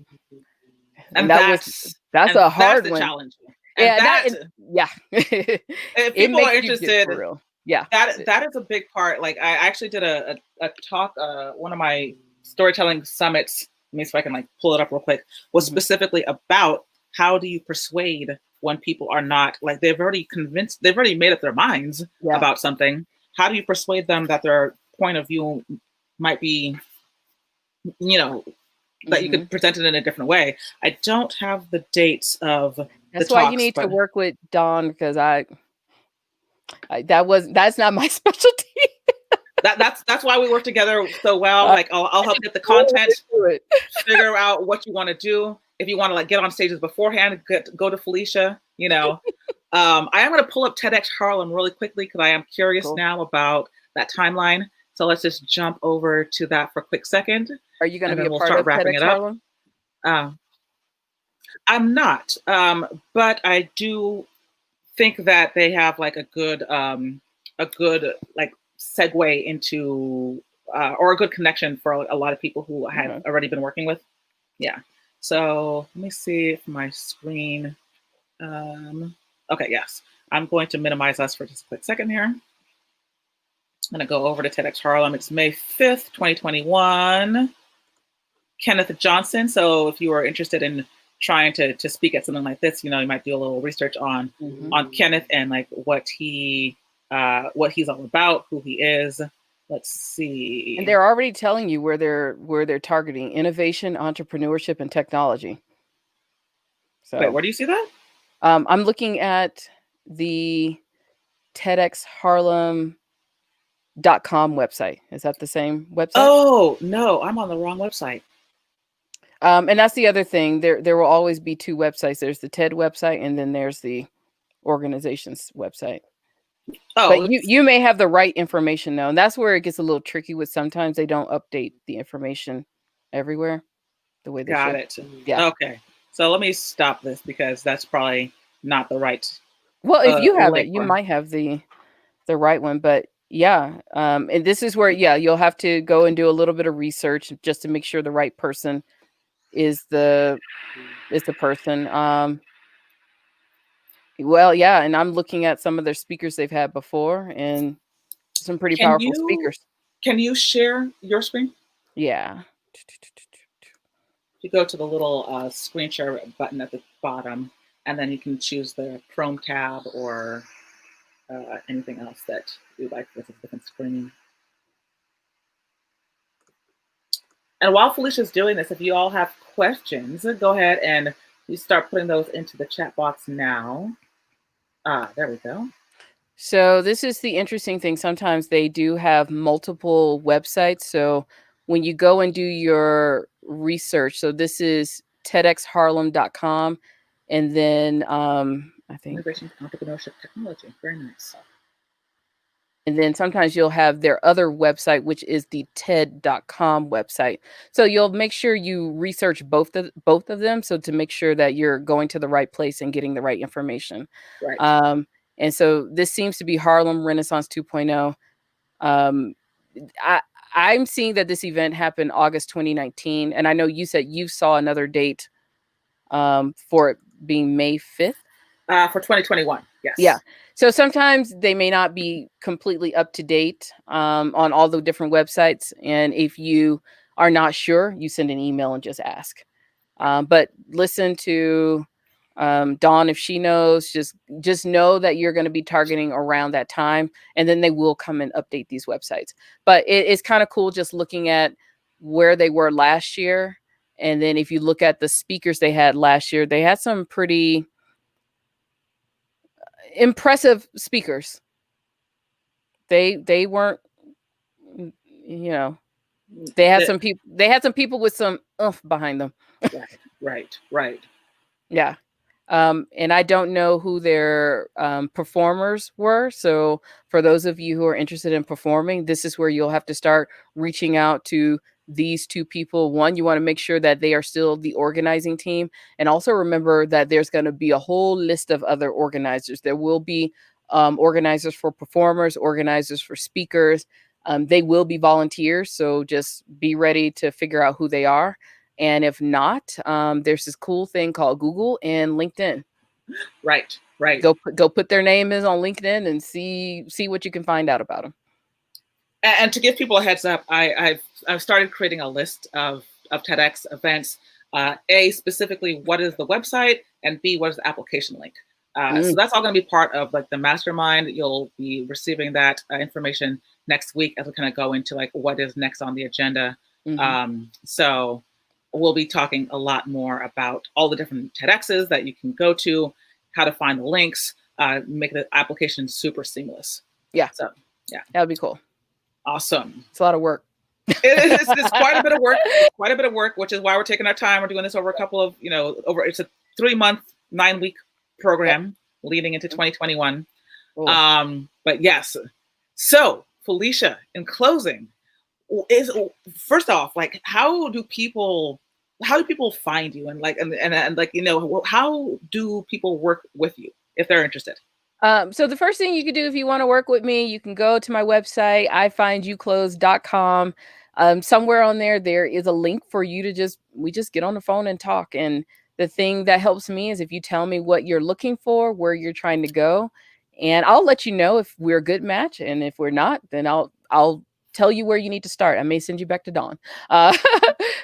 And And that's a that's hard the one. challenge. And Yeah, that, yeah. if It people are makes you get for interested, real. Yeah. that is a big part. Like, I actually did a talk, one of my storytelling summits, let me see if I can like pull it up real quick, was Mhm. specifically about how do you persuade when people are not, like, they've already made up their minds Yeah. about something. How do you persuade them that their point of view might be, you know, that you Mhm. could present it in a different way? I don't have the dates of the That's why you talks, need to but work with Dawn, because that's not my specialty. that's why we work together so well. I Like, I'll I help just get the roll content, into it. figure out what you want to do. If you want to like get on stages beforehand, go to Phylecia. I am going to pull up TEDx Harlem really quickly, because I am curious Cool. now about that timeline. So let's just jump over to that for a quick second, Are you gonna and be then a we'll part start of wrapping TEDx it up. Harlem? Uh, I'm not, but I do think that they have like a good like segue into, or a good connection for a lot of people who I have Okay. already been working with. Yeah. So let me see if my screen. Okay, yes. I'm going to minimize us for just a quick second here. I'm going to go over to TEDx Harlem. It's May 5th, 2021. Kenneth Johnson. So if you are interested in trying to speak at something like this, you might do a little research on Mhm. Kenneth and like what he's all about, who he is. Let's And see. they're already telling you where they're targeting: innovation, entrepreneurship, and technology. Wait, So, where do you see that? I'm looking at the TEDxHarlem.com website. Is that the same website? Oh no, I'm on the wrong website. And that's the other thing. There will always be two websites. There's the TED website, and then there's the organization's website. But Oh, you may have the right information though, and that's where it gets a little tricky. With sometimes they don't update the information everywhere the way they got should. it. Yeah. Okay, so let me stop this, because that's probably not the right Well, if you have it, link you for. might have the right one, but Yeah. And this is where, yeah, you'll have to go and do a little bit of research just to make sure the right person is the person. Well, yeah, and I'm looking at some of their speakers they've had before and some pretty Can powerful you speakers. can you share your screen? Yeah. If you go to the little screen share button at the bottom, and then you can choose the Chrome tab or anything else that you like with a different screen. And while Felicia's doing this, if you all have questions, go ahead and you start putting those into the chat box now. There we go. So this is the interesting thing. Sometimes they do have multiple websites. So when you go and do your research, so this is TEDxHarlem.com, and then I think, Innovation, entrepreneurship, technology. Very nice. and then sometimes you'll have their other website, which is the TED.com website. So you'll make sure you research both of them, so to make sure that you're going to the right place and getting the right information. Right. Um, and so this seems to be Harlem Renaissance 2.0. Um, I I'm seeing that this event happened August 2019, and I know you said you saw another date for it being May 5th. For 2021, yes. Yeah. So sometimes they may not be completely up to date on all the different websites, and if you are not sure, you send an email and just ask. But listen to Dawn if she knows. Just know that you're going to be targeting around that time, and then they will come and update these websites. But it's kind of cool just looking at where they were last year, and then if you look at the speakers they had last year, they had some pretty impressive speakers. They weren't, you know, they had some people. They had some people with some oomph behind them. Right. Yeah. And I don't know who their performers were. So for those of you who are interested in performing, this is where you'll have to start reaching out to these two people. One, you want to make sure that they are still the organizing team. And also remember that there's going to be a whole list of other organizers. There will be organizers for performers, organizers for speakers. They will be volunteers. So just be ready to figure out who they are. And if not, there's this cool thing called Google and LinkedIn. Right. Go put their name is on LinkedIn and see what you can find out about them. And to give people a heads up, I've started creating a list of TEDx events. A, specifically, what is the website, and B, what is the application link? So that's all going to be part of like the mastermind. You'll be receiving that information next week as we kind of go into like what is next on the agenda. So we'll be talking a lot more about all the different TEDx's that you can go to, how to find the links, make the application super seamless. Yeah. So yeah, that would be cool. Awesome. It's a lot of work. It's quite a bit of work. It's quite a bit of work, which is why we're taking our time. We're doing this over a couple of, it's a 3-month, 9-week program leading into 2021. But yes. So Phylecia, in closing, first off, like, how do people find you, and like, and like, how do people work with you if they're interested? So the first thing you can do if you want to work with me, you can go to my website, ifindyoukclothes.com. Somewhere on there is a link for you to we just get on the phone and talk. And the thing that helps me is if you tell me what you're looking for, where you're trying to go, and I'll let you know if we're a good match. And if we're not, then I'll tell you where you need to start. I may send you back to Dawn.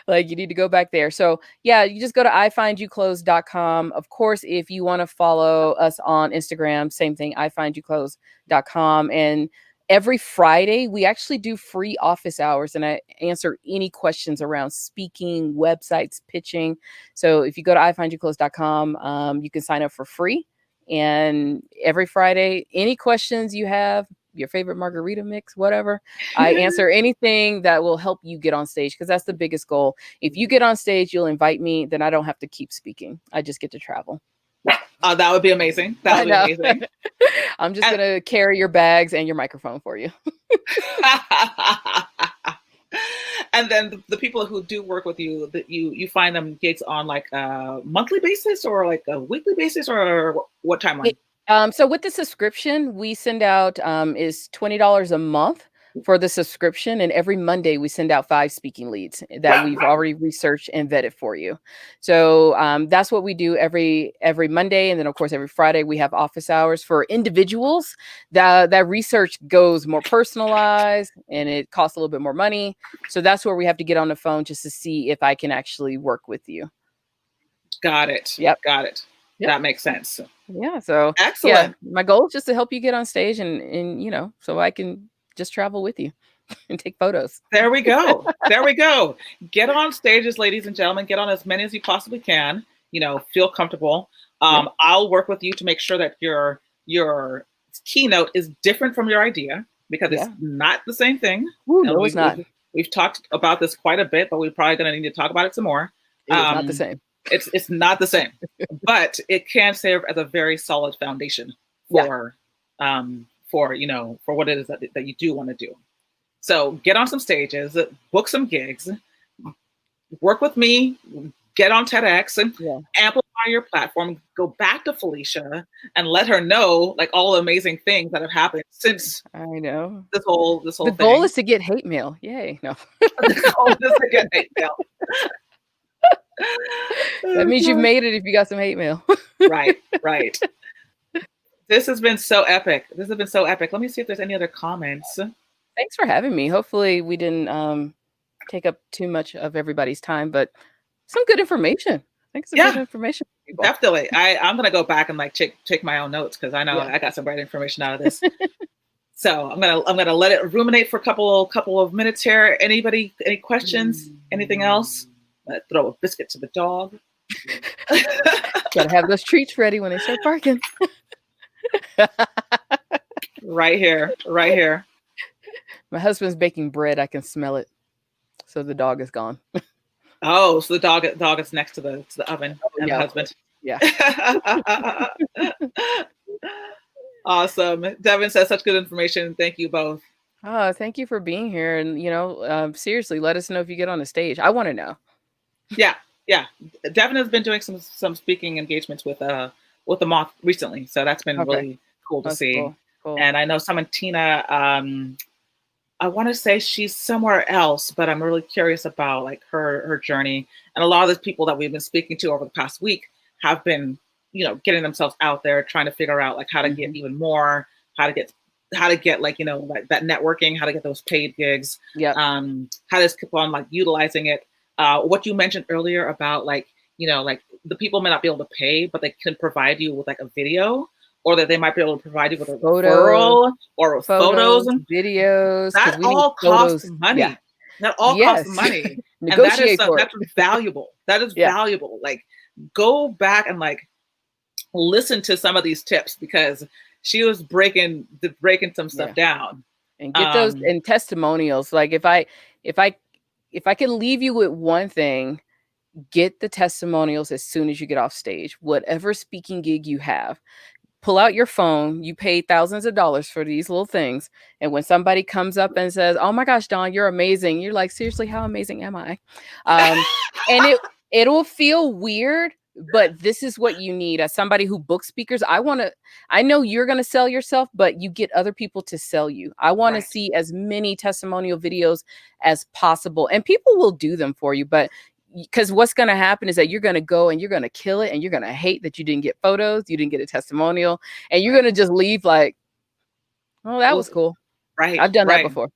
Like, you need to go back there. So yeah, you just go to ifindyoukclothes.com. Of course, if you want to follow us on Instagram, same thing, ifindyoukclothes.com. And every Friday, we actually do free office hours, and I answer any questions around speaking, websites, pitching. So if you go to ifindyoukclothes.com, you can sign up for free. And every Friday, any questions you have, your favorite margarita mix, whatever, I answer anything that will help you get on stage, because that's the biggest goal. If you get on stage, you'll invite me, then I don't have to keep speaking. I just get to travel. That would be amazing. That would be amazing. I'm just going to carry your bags and your microphone for you. And then the people who do work with you, that you find them gigs on like a monthly basis or like a weekly basis, or what timeline? So with the subscription, we send out is $20 a month for the subscription, and every Monday we send out 5 speaking leads that we've already researched and vetted for you. So that's what we do every Monday, and then of course every Friday we have office hours for individuals. That research goes more personalized, and it costs a little bit more money. So that's where we have to get on the phone just to see if I can actually work with you. Got it. Yep. Got it. Yep. That makes sense. Yeah. So Excellent. yeah, my goal is just to help you get on stage and so I can just travel with you and take photos. There we go. There we go. Get on stages, ladies and gentlemen. Get on as many as you possibly can. Feel comfortable. I'll work with you to make sure that your keynote is different from your idea, because it's not the same thing. Ooh, no, it's not. We've talked about this quite a bit, but we're probably going to need to talk about it some more. It is not the same. It's not the same, but it can serve as a very solid foundation for what it is that you do want to do. So get on some stages, book some gigs, work with me, get on TEDx, and amplify your platform. Go back to Phylecia and let her know like all the amazing things that have happened since. I know this whole the thing. goal is to get hate mail. Yay! No, the goal is to get hate mail. That means you've made it if you got some hate mail. Right. This has been so epic. Let me see if there's any other comments. Thanks for having me. Hopefully we didn't take up too much of everybody's time, but some good information. Thanks for good information. People. Definitely. I'm gonna go back and like take my own notes, because I know I got some great information out of this. So I'm gonna let it ruminate for a couple of minutes here. Anybody, any questions? Anything else? Throw a biscuit to the dog. Gotta have those treats ready when they start barking. Right here. My husband's baking bread. I can smell it. So the dog is gone. Oh, so the dog is next to the oven and the husband. Yeah. Awesome. Devin says such good information. Thank you both. Oh, thank you for being here. And seriously, let us know if you get on the stage. I want to know. Yeah. Devin has been doing some speaking engagements with the Moth recently, so that's been really cool to see. Cool. And I know someone, Tina, I want to say she's somewhere else, but I'm really curious about like her journey. And a lot of the people that we've been speaking to over the past week have been, getting themselves out there, trying to figure out like how to get even more, how to get like, like that networking, how to get those paid gigs. Yeah. How to keep on like utilizing it. What you mentioned earlier about like, like the people may not be able to pay, but they can provide you with like a video, or that they might be able to provide you with a referral or with photos and videos. That all costs money. Yeah. That all costs money. Negotiate and that's valuable. That is valuable. Like, go back and like listen to some of these tips, because she was breaking some stuff down. And get those and testimonials. Like if I can leave you with one thing, get the testimonials as soon as you get off stage. Whatever speaking gig you have, pull out your phone. You paid thousands of dollars for these little things. And when somebody comes up and says, "Oh my gosh, Dawn, you're amazing," you're like, seriously, how amazing am I? And it'll feel weird, but this is what you need as somebody who books speakers. I know you're going to sell yourself, but you get other people to sell you. I want to see as many testimonial videos as possible, and people will do them for you. But because what's going to happen is that you're going to go and you're going to kill it, and you're going to hate that you didn't get photos, you didn't get a testimonial, and you're going to just leave like, "Oh, that was cool." Right. I've done that before.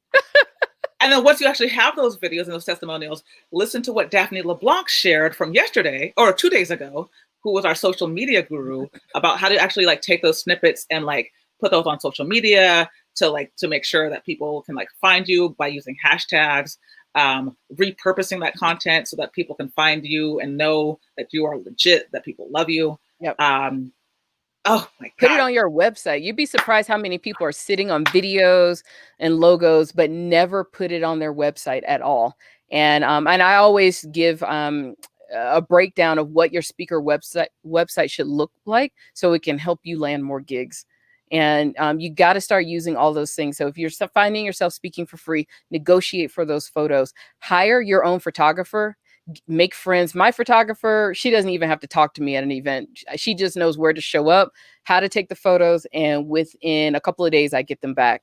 And then once you actually have those videos and those testimonials, listen to what Daphne LeBlanc shared from yesterday or 2 days ago, who was our social media guru, about how to actually like take those snippets and like put those on social media to make sure that people can like find you by using hashtags, repurposing that content so that people can find you and know that you are legit, that people love you. Yep. Oh my God. Put it on your website. You'd be surprised how many people are sitting on videos and logos, but never put it on their website at all. And I always give a breakdown of what your speaker website should look like, so it can help you land more gigs. And you got to start using all those things. So if you're finding yourself speaking for free, negotiate for those photos. Hire your own photographer. make friends. My photographer, she doesn't even have to talk to me at an event. She just knows where to show up, how to take the photos, and within a couple of days, I get them back.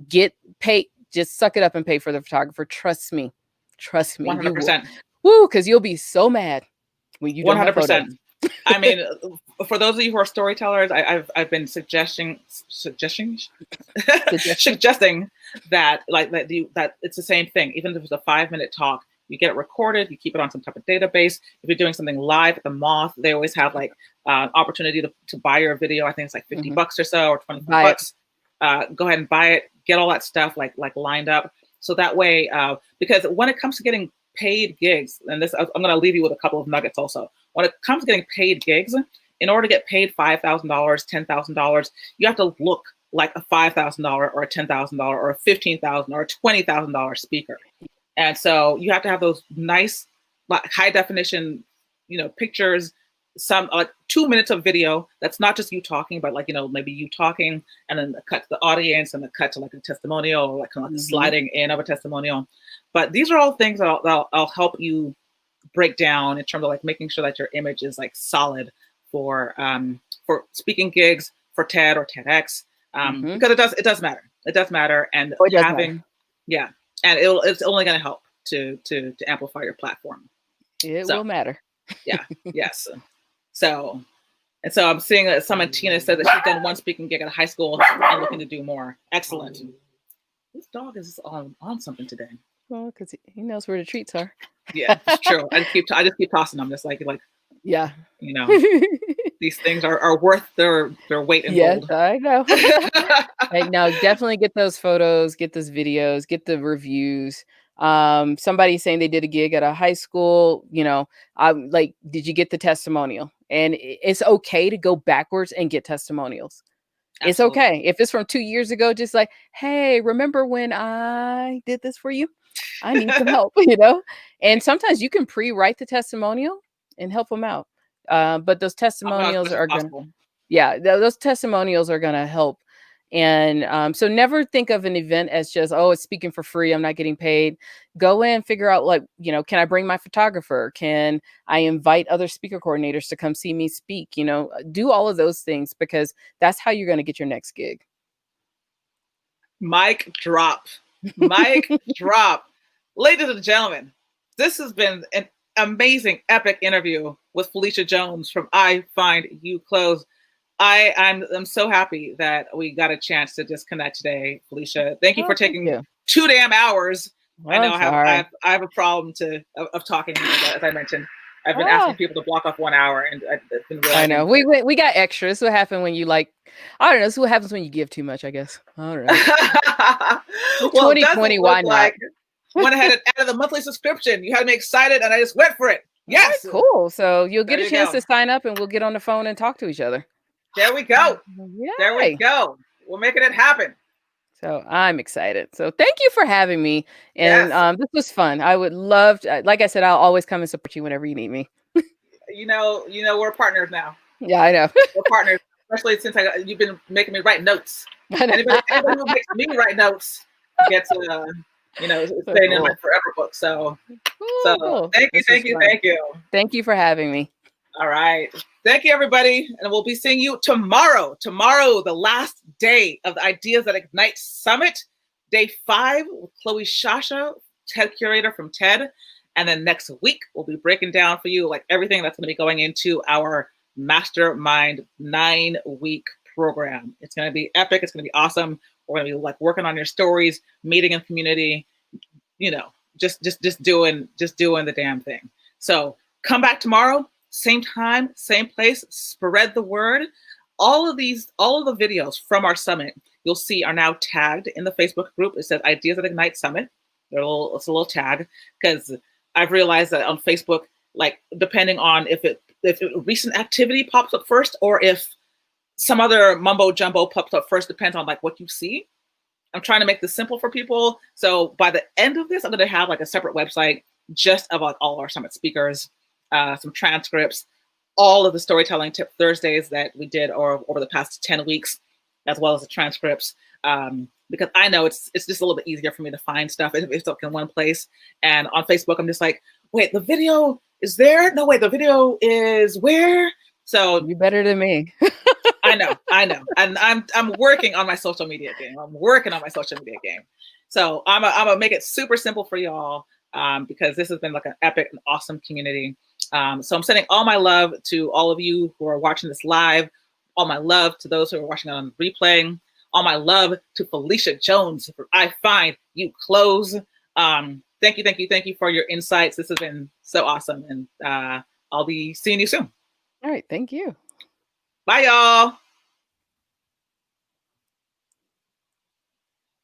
Get paid, just suck it up and pay for the photographer. Trust me. Trust me. You will. 100%. Woo, because you'll be so mad when you don't have photos. 100%. I mean, for those of you who are storytellers, I've been suggesting that that it's the same thing. Even if it's a 5-minute talk, you get it recorded, you keep it on some type of database. If you're doing something live at the Moth, they always have like opportunity to buy your video. I think it's like $50 or so, or $25. Go ahead and buy it. Get all that stuff like lined up, so that way, because when it comes to getting paid gigs, and this I'm going to leave you with a couple of nuggets also. When it comes to getting paid gigs, in order to get paid $5,000, $10,000, you have to look like a $5,000 or a $10,000 or a $15,000 or a $20,000 speaker. And so you have to have those nice, like, high definition, pictures, some like 2 minutes of video that's not just you talking, but like, maybe you talking and then the cut to the audience and the cut to like a testimonial, or like kind of like the sliding in of a testimonial. But these are all things that'll help you break down in terms of like making sure that your image is like solid for speaking gigs, for TED or TEDx, because it does matter, and yeah, and it's only going to help to amplify your platform. It will matter. Yeah. Yes. So I'm seeing that someone, Tina, said that she's done one speaking gig at a high school and looking to do more. Excellent. This dog is on something today. Well, because he knows where the treats are. Yeah, it's true. I just keep tossing them, just like yeah. These things are worth their weight in gold. Yes, I know. Right, now, definitely get those photos, get those videos, get the reviews. Somebody saying they did a gig at a high school, I'm like, did you get the testimonial? And it's okay to go backwards and get testimonials. Absolutely. It's okay. If it's from 2 years ago, just like, hey, remember when I did this for you? I need some help, And sometimes you can pre-write the testimonial and help them out. But those testimonials are those testimonials are going to help. And so never think of an event as just, it's speaking for free, I'm not getting paid. Go in, figure out, like, can I bring my photographer? Can I invite other speaker coordinators to come see me speak? Do all of those things, because that's how you're going to get your next gig. Mic drop. Mic drop. Ladies and gentlemen, this has been an amazing, epic interview with Phylecia Jones from I Find You Clothes. I'm so happy that we got a chance to just connect today, Phylecia. Thank you for taking 2 damn hours. I know I have a problem of talking, as I mentioned. I've been asking people to block off 1 hour, and I've been realizing. I know we got extras. What happened when you I don't know. This is what happens when you give too much, I guess. I don't know. Well, 2020, why not? Went ahead and added the monthly subscription. You had me excited, and I just went for it. Yes. Right, cool. So you'll get a chance to sign up, and we'll get on the phone and talk to each other. There we go. Yay. There we go. We're making it happen. So I'm excited. So thank you for having me. And this was fun. I would love to, like I said, I'll always come and support you whenever you need me. We're partners now. Yeah, I know. We're partners, especially since you've been making me write notes. Anybody who makes me write notes gets staying in my forever book. So thank you. Thank you for having me. All right. Thank you, everybody. And we'll be seeing you tomorrow. Tomorrow, the last day of the Ideas That Ignite Summit, day 5 with Chloe Shasha, TED curator from TED. And then next week, we'll be breaking down for you like everything that's going to be going into our Mastermind 9-week program. It's going to be epic. It's going to be awesome. We're going to be like working on your stories, meeting in community, just doing the damn thing. So come back tomorrow. Same time, same place, spread the word. All of the videos from our summit, you'll see, are now tagged in the Facebook group. It says Ideas That Ignite Summit. It's a little tag, because I've realized that on Facebook, like, depending on if recent activity pops up first, or if some other mumbo jumbo pops up first, depends on like what you see. I'm trying to make this simple for people. So by the end of this, I'm going to have like a separate website just about all our summit speakers, some transcripts, all of the storytelling tip Thursdays that we did over the past 10 weeks, as well as the transcripts. Because I know it's just a little bit easier for me to find stuff if it's in one place. And on Facebook, I'm just like, wait, the video is there? No, wait, the video is where? So You better than me. I know. And I'm working on my social media game. So I'm gonna make it super simple for y'all, because this has been like an epic and awesome community. So I'm sending all my love to all of you who are watching this live, all my love to those who are watching on replay, all my love to Phylecia Jones for I Find You Close. Thank you for your insights. This has been so awesome, and I'll be seeing you soon. All right, thank you. Bye, y'all.